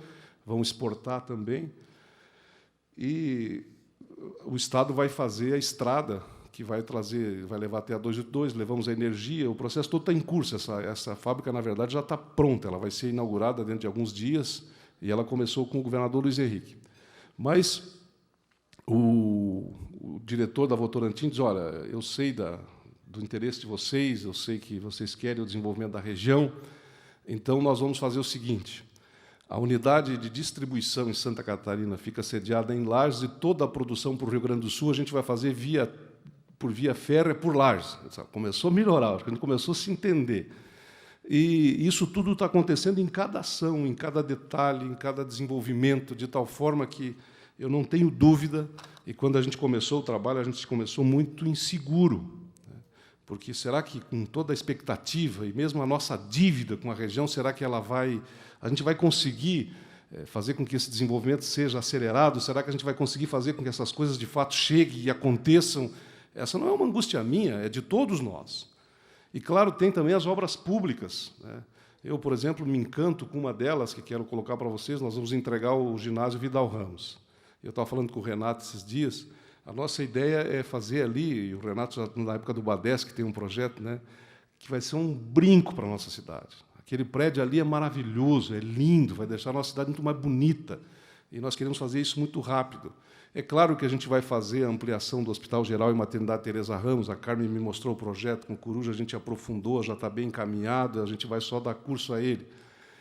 vão exportar também. E o Estado vai fazer a estrada, que vai levar até a 282, levamos a energia, o processo todo está em curso. Essa fábrica, na verdade, já está pronta, ela vai ser inaugurada dentro de alguns dias, e ela começou com o governador Luiz Henrique. Mas o diretor da Votorantim diz, olha, eu sei do interesse de vocês, eu sei que vocês querem o desenvolvimento da região, então nós vamos fazer o seguinte, a unidade de distribuição em Santa Catarina fica sediada em Lages e toda a produção para o Rio Grande do Sul a gente vai fazer por via férrea por Lages. Começou a melhorar, acho que a gente começou a se entender. E isso tudo está acontecendo em cada ação, em cada detalhe, em cada desenvolvimento, de tal forma que eu não tenho dúvida, e quando a gente começou o trabalho, a gente começou muito inseguro, né? Porque será que, com toda a expectativa, e mesmo a nossa dívida com a região, será que a gente vai conseguir fazer com que esse desenvolvimento seja acelerado? Será que a gente vai conseguir fazer com que essas coisas, de fato, cheguem e aconteçam? Essa não é uma angústia minha, é de todos nós. E, claro, tem também as obras públicas, né? Eu, por exemplo, me encanto com uma delas, que quero colocar para vocês, nós vamos entregar o ginásio Vidal Ramos. Eu estava falando com o Renato esses dias, a nossa ideia é fazer ali, e o Renato, já, na época do Badesc, que tem um projeto, né, que vai ser um brinco para a nossa cidade. Aquele prédio ali é maravilhoso, é lindo, vai deixar a nossa cidade muito mais bonita, e nós queremos fazer isso muito rápido. É claro que a gente vai fazer a ampliação do Hospital Geral e Maternidade Teresa Ramos, a Carmen me mostrou o projeto com o Coruja, a gente aprofundou, já está bem encaminhado, a gente vai só dar curso a ele.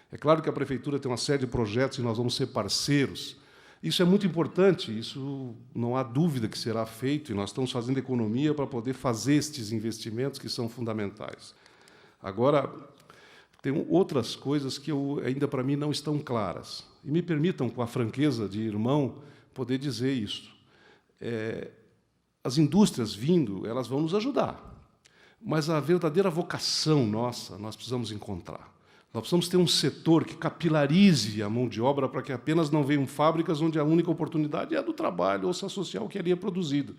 É claro que a Prefeitura tem uma série de projetos e nós vamos ser parceiros. Isso é muito importante, isso não há dúvida que será feito, e nós estamos fazendo economia para poder fazer estes investimentos que são fundamentais. Agora, tem outras coisas que ainda, para mim, não estão claras. E me permitam, com a franqueza de irmão, poder dizer isso. As indústrias vindo, elas vão nos ajudar, mas a verdadeira vocação nossa, nós precisamos encontrar. Nós precisamos ter um setor que capilarize a mão de obra para que apenas não venham fábricas onde a única oportunidade é a do trabalho ou se associar ao que ali é produzido.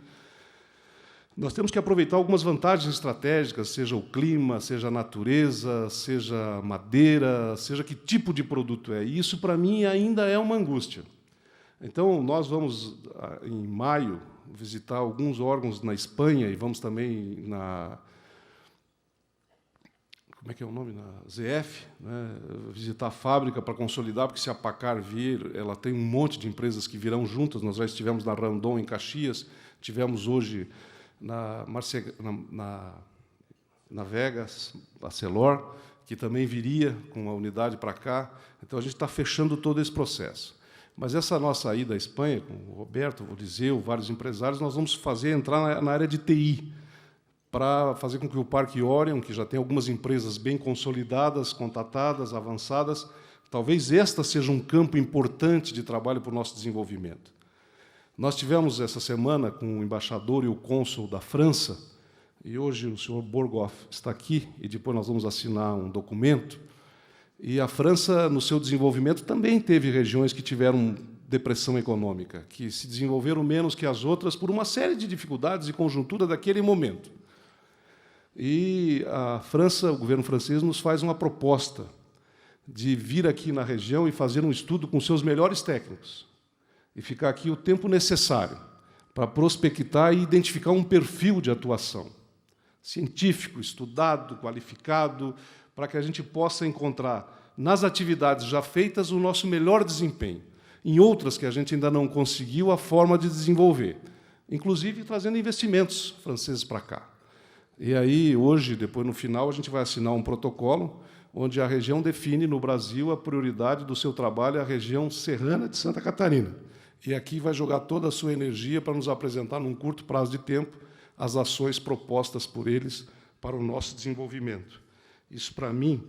Nós temos que aproveitar algumas vantagens estratégicas, seja o clima, seja a natureza, seja a madeira, seja que tipo de produto é. E isso, para mim, ainda é uma angústia. Então, nós vamos, em maio, visitar alguns órgãos na Espanha e vamos também na... Como é que é o nome? Na ZF, né? Visitar a fábrica para consolidar, porque se a Pacar vir, ela tem um monte de empresas que virão juntas. Nós já estivemos na Randon, em Caxias, tivemos hoje na Vegas, a Celor, que também viria com a unidade para cá. Então, a gente está fechando todo esse processo. Mas essa nossa ida à Espanha, com o Roberto, o Eliseu, vários empresários, nós vamos entrar na área de TI, para fazer com que o Parque Orion, que já tem algumas empresas bem consolidadas, contatadas, avançadas, talvez esta seja um campo importante de trabalho para o nosso desenvolvimento. Nós tivemos essa semana com o embaixador e o cônsul da França, e hoje o senhor Borgoff está aqui, e depois nós vamos assinar um documento, e a França, no seu desenvolvimento, também teve regiões que tiveram depressão econômica, que se desenvolveram menos que as outras por uma série de dificuldades e conjuntura daquele momento. E a França, o governo francês, nos faz uma proposta de vir aqui na região e fazer um estudo com seus melhores técnicos e ficar aqui o tempo necessário para prospectar e identificar um perfil de atuação científico, estudado, qualificado, para que a gente possa encontrar nas atividades já feitas o nosso melhor desempenho, em outras que a gente ainda não conseguiu a forma de desenvolver, inclusive trazendo investimentos franceses para cá. E aí, hoje, depois, no final, a gente vai assinar um protocolo onde a região define, no Brasil, a prioridade do seu trabalho é a região serrana de Santa Catarina. E aqui vai jogar toda a sua energia para nos apresentar, num curto prazo de tempo, as ações propostas por eles para o nosso desenvolvimento. Isso, para mim,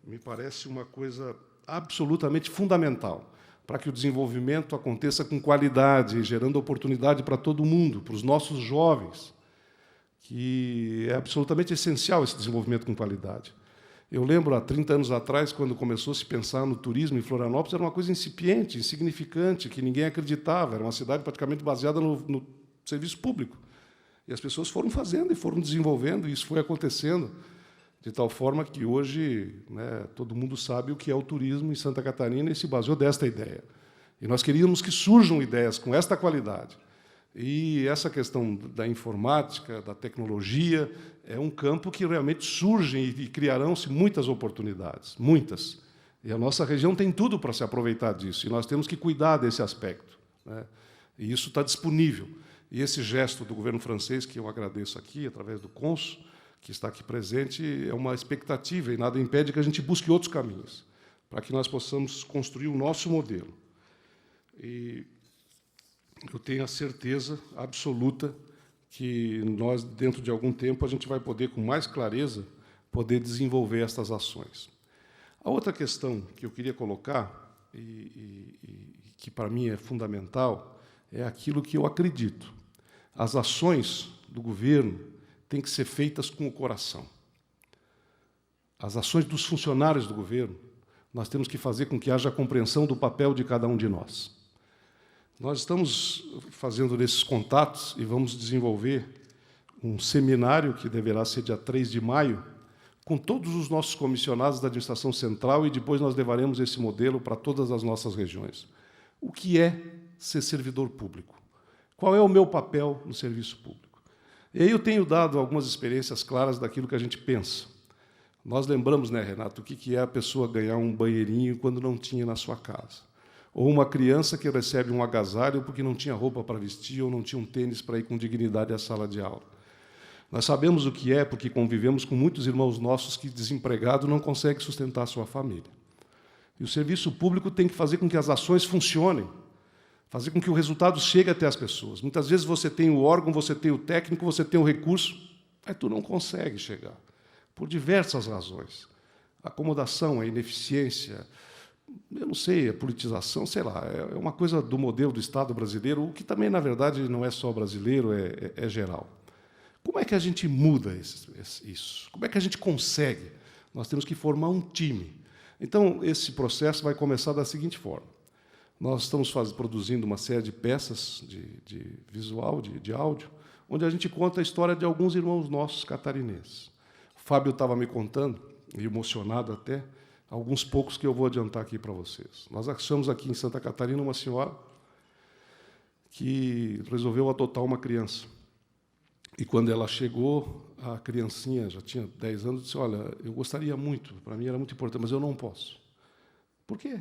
me parece uma coisa absolutamente fundamental para que o desenvolvimento aconteça com qualidade, gerando oportunidade para todo mundo, para os nossos jovens, que é absolutamente essencial esse desenvolvimento com qualidade. Eu lembro, há 30 anos atrás, quando começou a se pensar no turismo em Florianópolis, era uma coisa incipiente, insignificante, que ninguém acreditava. Era uma cidade praticamente baseada no serviço público. E as pessoas foram fazendo e foram desenvolvendo, e isso foi acontecendo, de tal forma que hoje, né, todo mundo sabe o que é o turismo em Santa Catarina e se baseou desta ideia. E nós queríamos que surjam ideias com esta qualidade. E essa questão da informática, da tecnologia, é um campo que realmente surgem e criarão-se muitas oportunidades, muitas. E a nossa região tem tudo para se aproveitar disso, e nós temos que cuidar desse aspecto, né? E isso está disponível. E esse gesto do governo francês, que eu agradeço aqui, através do cônsul, que está aqui presente, é uma expectativa, e nada impede que a gente busque outros caminhos, para que nós possamos construir o nosso modelo. E eu tenho a certeza absoluta que nós, dentro de algum tempo, a gente vai poder, com mais clareza, poder desenvolver estas ações. A outra questão que eu queria colocar, e que para mim é fundamental, é aquilo que eu acredito. As ações do governo têm que ser feitas com o coração. As ações dos funcionários do governo, nós temos que fazer com que haja a compreensão do papel de cada um de nós. Nós estamos fazendo esses contatos e vamos desenvolver um seminário que deverá ser dia 3 de maio, com todos os nossos comissionados da administração central, e depois nós levaremos esse modelo para todas as nossas regiões. O que é ser servidor público? Qual é o meu papel no serviço público? E aí eu tenho dado algumas experiências claras daquilo que a gente pensa. Nós lembramos, né, Renato, o que é a pessoa ganhar um banheirinho quando não tinha na sua casa. Ou uma criança que recebe um agasalho porque não tinha roupa para vestir ou não tinha um tênis para ir com dignidade à sala de aula. Nós sabemos o que é porque convivemos com muitos irmãos nossos que, desempregado, não conseguem sustentar a sua família. E o serviço público tem que fazer com que as ações funcionem, fazer com que o resultado chegue até as pessoas. Muitas vezes você tem o órgão, você tem o técnico, você tem o recurso, mas tu não consegue chegar, por diversas razões. A acomodação, a ineficiência, eu não sei, a politização, sei lá, é uma coisa do modelo do Estado brasileiro, o que também, na verdade, não é só brasileiro, é geral. Como é que a gente muda isso? Como é que a gente consegue? Nós temos que formar um time. Então, esse processo vai começar da seguinte forma. Nós estamos produzindo uma série de peças de visual, de áudio, onde a gente conta a história de alguns irmãos nossos catarinenses. O Fábio estava me contando, e emocionado até, alguns poucos que eu vou adiantar aqui para vocês. Nós achamos aqui em Santa Catarina uma senhora que resolveu adotar uma criança. E, quando ela chegou, a criancinha, já tinha 10 anos, disse, olha, eu gostaria muito, para mim era muito importante, mas eu não posso. Por quê?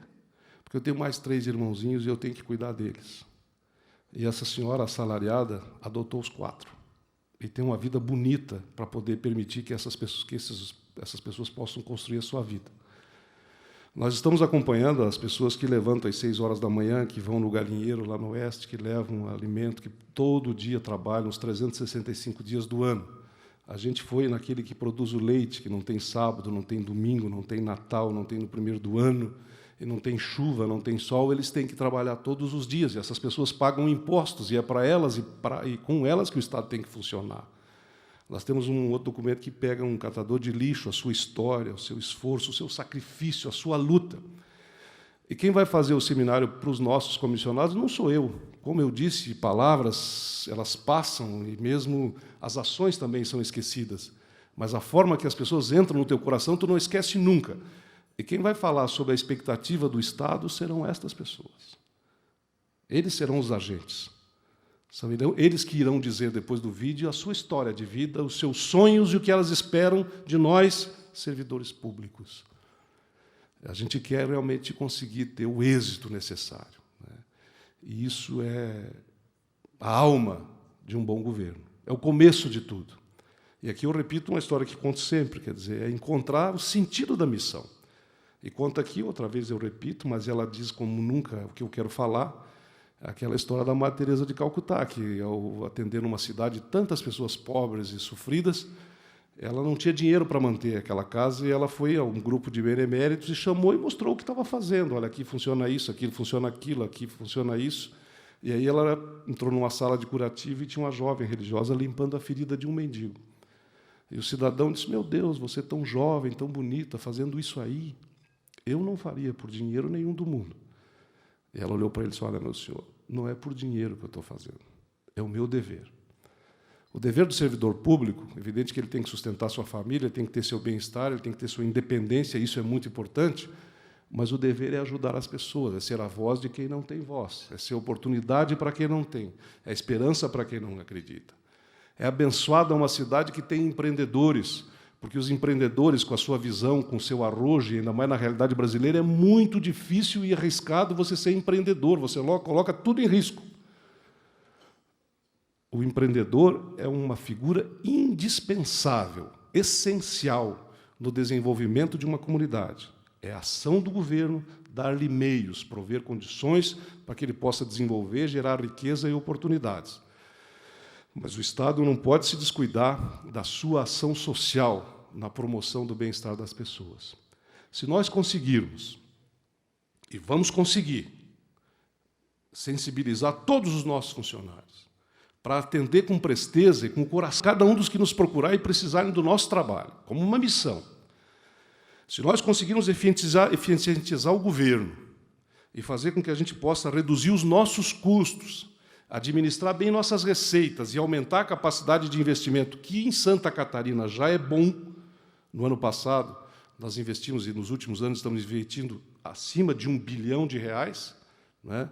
Porque eu tenho mais 3 irmãozinhos e eu tenho que cuidar deles. E essa senhora assalariada adotou os 4. E tem uma vida bonita para poder permitir que essas pessoas possam construir a sua vida. Nós estamos acompanhando as pessoas que levantam às 6 horas da manhã, que vão no galinheiro lá no oeste, que levam alimento, que todo dia trabalham, os 365 dias do ano. A gente foi naquele que produz o leite, que não tem sábado, não tem domingo, não tem Natal, não tem no primeiro do ano, e não tem chuva, não tem sol, eles têm que trabalhar todos os dias, e essas pessoas pagam impostos, e é para elas e com elas que o Estado tem que funcionar. Nós temos um outro documento que pega um catador de lixo, a sua história, o seu esforço, o seu sacrifício, a sua luta. E quem vai fazer o seminário para os nossos comissionados não sou eu. Como eu disse, palavras, elas passam, e mesmo as ações também são esquecidas. Mas a forma que as pessoas entram no teu coração, tu não esquece nunca. E quem vai falar sobre a expectativa do Estado serão estas pessoas. Eles serão os agentes. São eles que irão dizer, depois do vídeo, a sua história de vida, os seus sonhos e o que elas esperam de nós, servidores públicos. A gente quer realmente conseguir ter o êxito necessário, né? E isso é a alma de um bom governo. É o começo de tudo. E aqui eu repito uma história que conto sempre, quer dizer, é encontrar o sentido da missão. E conta aqui, outra vez eu repito, mas ela diz como nunca o que eu quero falar, aquela história da Madre Teresa de Calcutá, que, ao atender numa cidade de tantas pessoas pobres e sofridas, ela não tinha dinheiro para manter aquela casa, e ela foi a um grupo de beneméritos e chamou e mostrou o que estava fazendo. Olha, aqui funciona isso, aqui funciona aquilo, aqui funciona isso. E aí ela entrou numa sala de curativo e tinha uma jovem religiosa limpando a ferida de um mendigo. E o cidadão disse: meu Deus, você é tão jovem, tão bonita, fazendo isso aí, eu não faria por dinheiro nenhum do mundo. E ela olhou para ele e disse: olha, meu senhor, não é por dinheiro que eu estou fazendo, é o meu dever. O dever do servidor público, evidente que ele tem que sustentar sua família, tem que ter seu bem-estar, ele tem que ter sua independência, isso é muito importante, mas o dever é ajudar as pessoas, é ser a voz de quem não tem voz, é ser oportunidade para quem não tem, é esperança para quem não acredita. É abençoada uma cidade que tem empreendedores, porque os empreendedores, com a sua visão, com o seu arrojo, e ainda mais na realidade brasileira, é muito difícil e arriscado você ser empreendedor, você coloca tudo em risco. O empreendedor é uma figura indispensável, essencial no desenvolvimento de uma comunidade. É a ação do governo dar-lhe meios, prover condições para que ele possa desenvolver, gerar riqueza e oportunidades. Mas o Estado não pode se descuidar da sua ação social na promoção do bem-estar das pessoas. Se nós conseguirmos, e vamos conseguir, sensibilizar todos os nossos funcionários, para atender com presteza e com coração cada um dos que nos procurar e precisarem do nosso trabalho, como uma missão. Se nós conseguirmos eficientizar o governo e fazer com que a gente possa reduzir os nossos custos, administrar bem nossas receitas e aumentar a capacidade de investimento, que em Santa Catarina já é bom. No ano passado, nós investimos, e nos últimos anos estamos investindo acima de R$1 bilhão, né?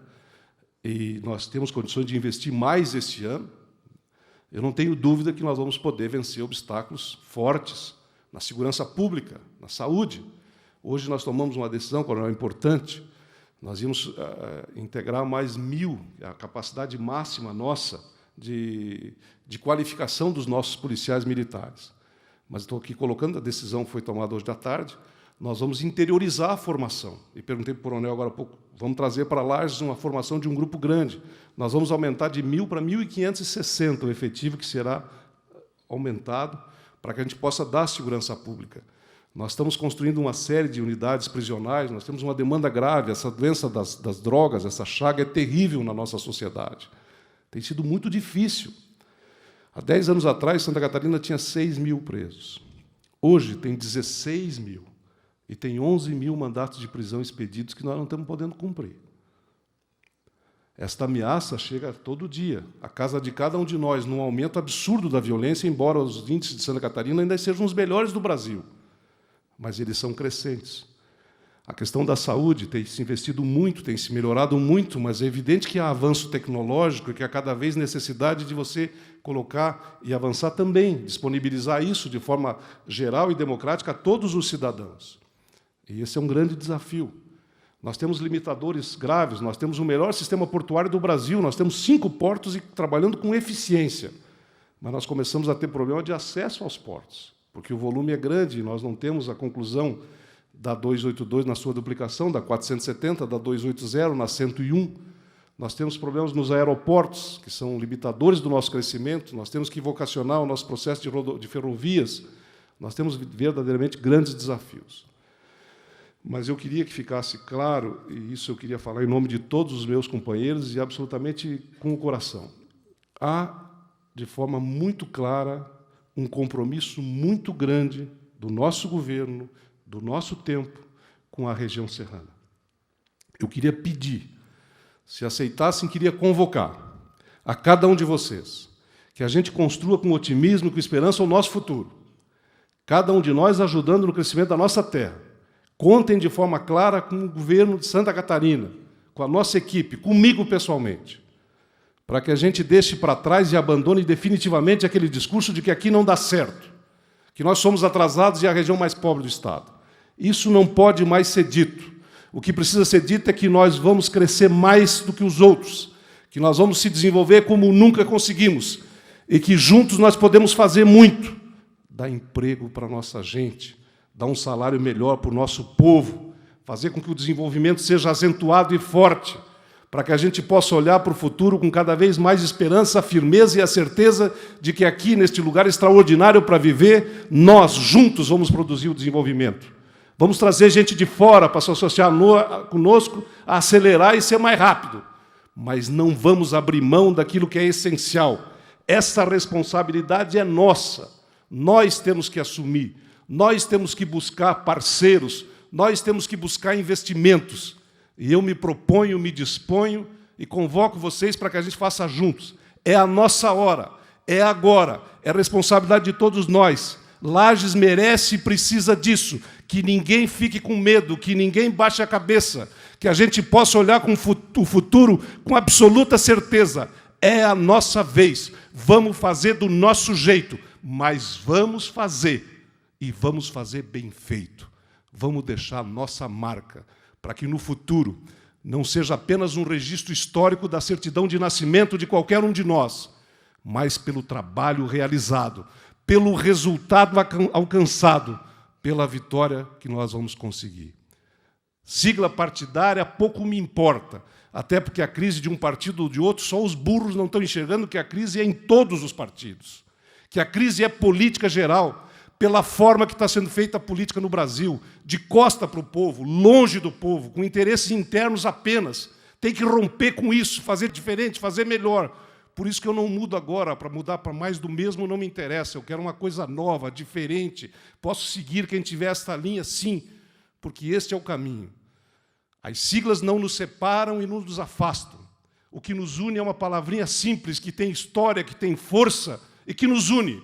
E nós temos condições de investir mais este ano. Eu não tenho dúvida que nós vamos poder vencer obstáculos fortes na segurança pública, na saúde. Hoje nós tomamos uma decisão, coronel, importante. Nós íamos integrar mais 1.000, a capacidade máxima nossa de qualificação dos nossos policiais militares. Mas estou aqui colocando, a decisão foi tomada hoje à tarde, nós vamos interiorizar a formação. E perguntei para o coronel agora há pouco, vamos trazer para Lages uma formação de um grupo grande. Nós vamos aumentar de 1.000 para 1.560 o efetivo que será aumentado para que a gente possa dar segurança pública. Nós estamos construindo uma série de unidades prisionais, nós temos uma demanda grave, essa doença das drogas, essa chaga é terrível na nossa sociedade. Tem sido muito difícil. Há 10 anos atrás, Santa Catarina tinha 6.000 presos. Hoje tem 16.000. E tem 11.000 mandatos de prisão expedidos que nós não estamos podendo cumprir. Esta ameaça chega todo dia, à casa de cada um de nós, num aumento absurdo da violência, embora os índices de Santa Catarina ainda sejam os melhores do Brasil. Mas eles são crescentes. A questão da saúde tem se investido muito, tem se melhorado muito, mas é evidente que há avanço tecnológico e que há cada vez necessidade de você colocar e avançar também, disponibilizar isso de forma geral e democrática a todos os cidadãos. E esse é um grande desafio. Nós temos limitadores graves, nós temos o melhor sistema portuário do Brasil, nós temos 5 portos e trabalhando com eficiência. Mas nós começamos a ter problema de acesso aos portos, porque o volume é grande e nós não temos a conclusão da 282 na sua duplicação, da 470, da 280 na 101. Nós temos problemas nos aeroportos, que são limitadores do nosso crescimento, nós temos que vocacionar o nosso processo de ferrovias, nós temos verdadeiramente grandes desafios. Mas eu queria que ficasse claro, e isso eu queria falar em nome de todos os meus companheiros e absolutamente com o coração. Há, de forma muito clara, um compromisso muito grande do nosso governo, do nosso tempo, com a região serrana. Eu queria pedir, se aceitassem, queria convocar a cada um de vocês, que a gente construa com otimismo e com esperança o nosso futuro. Cada um de nós ajudando no crescimento da nossa terra. Contem de forma clara com o governo de Santa Catarina, com a nossa equipe, comigo pessoalmente, para que a gente deixe para trás e abandone definitivamente aquele discurso de que aqui não dá certo, que nós somos atrasados e a região mais pobre do Estado. Isso não pode mais ser dito. O que precisa ser dito é que nós vamos crescer mais do que os outros, que nós vamos se desenvolver como nunca conseguimos, e que juntos nós podemos fazer muito. Dar emprego para a nossa gente, dar um salário melhor para o nosso povo, fazer com que o desenvolvimento seja acentuado e forte, para que a gente possa olhar para o futuro com cada vez mais esperança, a firmeza e a certeza de que aqui, neste lugar extraordinário para viver, nós, juntos, vamos produzir o desenvolvimento. Vamos trazer gente de fora para se associar conosco, a acelerar e ser mais rápido. Mas não vamos abrir mão daquilo que é essencial. Essa responsabilidade é nossa. Nós temos que assumir. Nós temos que buscar parceiros. Nós temos que buscar investimentos. E eu me proponho, me disponho e convoco vocês para que a gente faça juntos. É a nossa hora, é agora, é responsabilidade de todos nós. Lages merece e precisa disso, que ninguém fique com medo, que ninguém baixe a cabeça, que a gente possa olhar com o futuro com absoluta certeza. É a nossa vez, vamos fazer do nosso jeito, mas vamos fazer, e vamos fazer bem feito. Vamos deixar a nossa marca, para que no futuro não seja apenas um registro histórico da certidão de nascimento de qualquer um de nós, mas pelo trabalho realizado, pelo resultado alcançado, pela vitória que nós vamos conseguir. Sigla partidária pouco me importa, até porque a crise de um partido ou de outro, só os burros não estão enxergando que a crise é em todos os partidos, que a crise é política geral, pela forma que está sendo feita a política no Brasil, de costa para o povo, longe do povo, com interesses internos apenas. Tem que romper com isso, fazer diferente, fazer melhor. Por isso que eu não mudo agora, para mudar para mais do mesmo não me interessa. Eu quero uma coisa nova, diferente. Posso seguir quem tiver esta linha, sim, porque este é o caminho. As siglas não nos separam e não nos afastam. O que nos une é uma palavrinha simples, que tem história, que tem força e que nos une.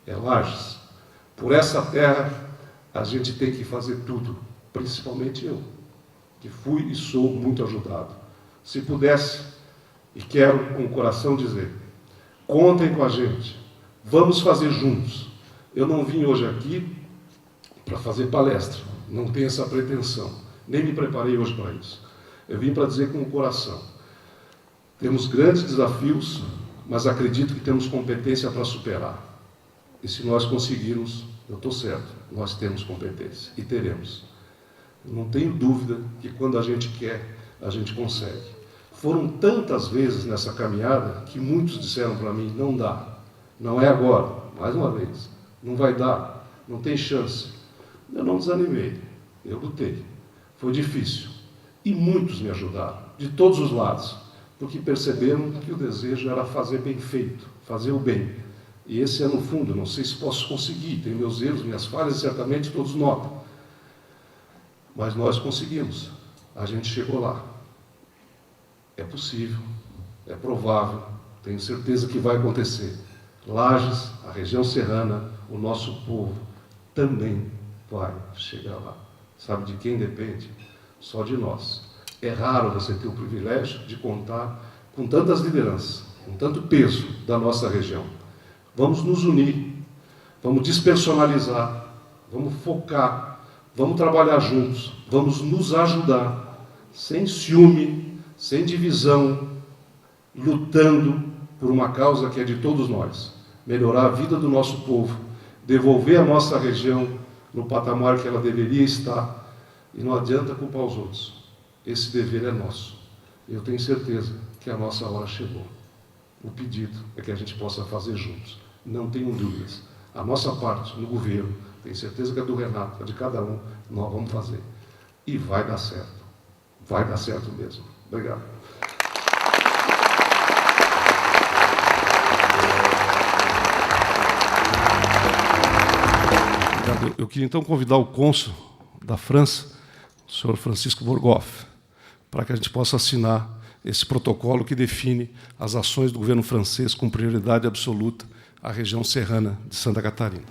É Lages. Por essa terra, a gente tem que fazer tudo, principalmente eu, que fui e sou muito ajudado. Se pudesse, e quero com o coração dizer, contem com a gente, vamos fazer juntos. Eu não vim hoje aqui para fazer palestra, não tenho essa pretensão, nem me preparei hoje para isso. Eu vim para dizer com o coração, temos grandes desafios, mas acredito que temos competência para superar. E se nós conseguirmos, eu estou certo, nós temos competência e teremos. Eu não tenho dúvida que quando a gente quer, a gente consegue. Foram tantas vezes nessa caminhada que muitos disseram para mim, não dá, não é agora, mais uma vez, não vai dar, não tem chance. Eu não desanimei, eu lutei. Foi difícil. E muitos me ajudaram, de todos os lados, porque perceberam que o desejo era fazer bem feito, fazer o bem. E esse é, no fundo, não sei se posso conseguir, tenho meus erros, minhas falhas, certamente todos notam. Mas nós conseguimos, a gente chegou lá. É possível, é provável, tenho certeza que vai acontecer. Lages, a região serrana, o nosso povo também vai chegar lá. Sabe de quem depende? Só de nós. É raro você ter o privilégio de contar com tantas lideranças, com tanto peso da nossa região. Vamos nos unir, vamos despersonalizar, vamos focar, vamos trabalhar juntos, vamos nos ajudar, sem ciúme, sem divisão, lutando por uma causa que é de todos nós, melhorar a vida do nosso povo, devolver a nossa região no patamar que ela deveria estar, e não adianta culpar os outros. Esse dever é nosso. Eu tenho certeza que a nossa hora chegou. O pedido é que a gente possa fazer juntos. Não tenho dúvidas. A nossa parte no governo, tenho certeza que é do Renato, é de cada um, nós vamos fazer. E vai dar certo. Vai dar certo mesmo. Obrigado. Eu queria então convidar o cônsul da França, o senhor Francisco Borgoff, para que a gente possa assinar esse protocolo que define as ações do governo francês com prioridade absoluta à região serrana de Santa Catarina.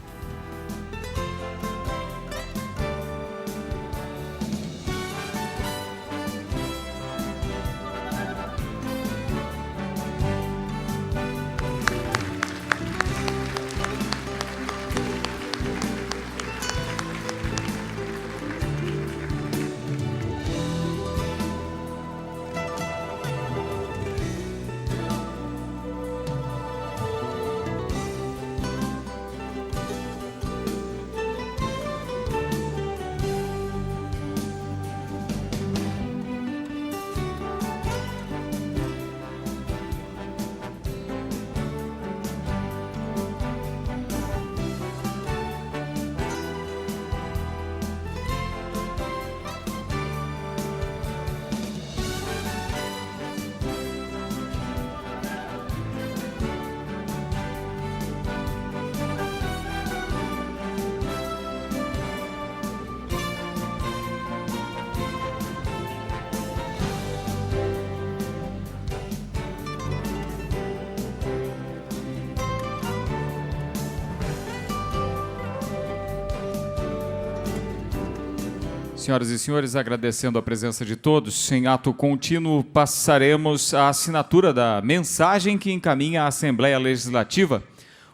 Senhoras e senhores, agradecendo a presença de todos, em ato contínuo passaremos a assinatura da mensagem que encaminha à Assembleia Legislativa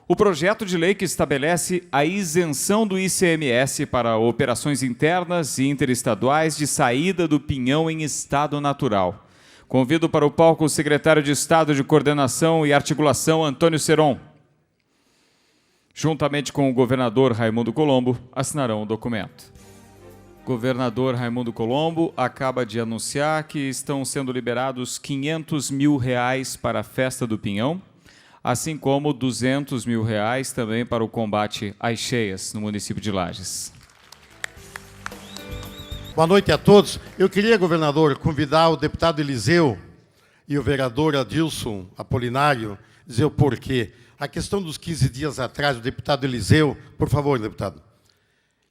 o projeto de lei que estabelece a isenção do ICMS para operações internas e interestaduais de saída do pinhão em estado natural. Convido para o palco o secretário de Estado de Coordenação e Articulação, Antônio Seron. Juntamente com o governador Raimundo Colombo, assinarão o documento. Governador Raimundo Colombo acaba de anunciar que estão sendo liberados R$ 500 mil para a Festa do Pinhão, assim como R$ 200 mil também para o combate às cheias no município de Lages. Boa noite a todos. Eu queria, governador, convidar o deputado Eliseu e o vereador Adilson Apolinário dizer o porquê. A questão dos 15 dias atrás, o deputado Eliseu, por favor, deputado,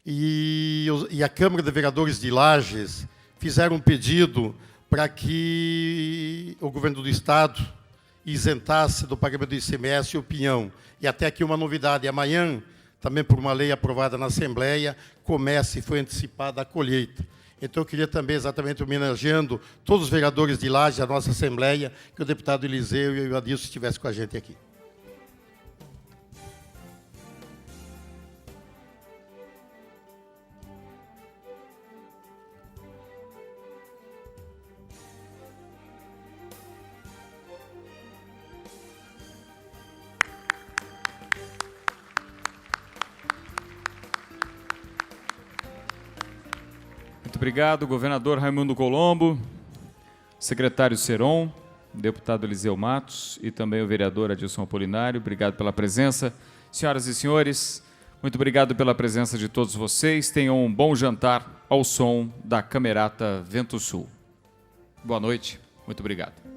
e a Câmara de Vereadores de Lages fizeram um pedido para que o governo do Estado isentasse do pagamento do ICMS o pinhão. E até aqui uma novidade, amanhã, também por uma lei aprovada na Assembleia, começa e foi antecipada a colheita. Então, eu queria também, exatamente homenageando todos os vereadores de Lages, a nossa Assembleia, que o deputado Eliseu e o Adilson estivessem com a gente aqui. Muito obrigado, governador Raimundo Colombo, secretário Seron, deputado Eliseu Matos e também o vereador Adilson Apolinário. Obrigado pela presença. Senhoras e senhores, muito obrigado pela presença de todos vocês. Tenham um bom jantar ao som da Camerata Vento Sul. Boa noite, muito obrigado.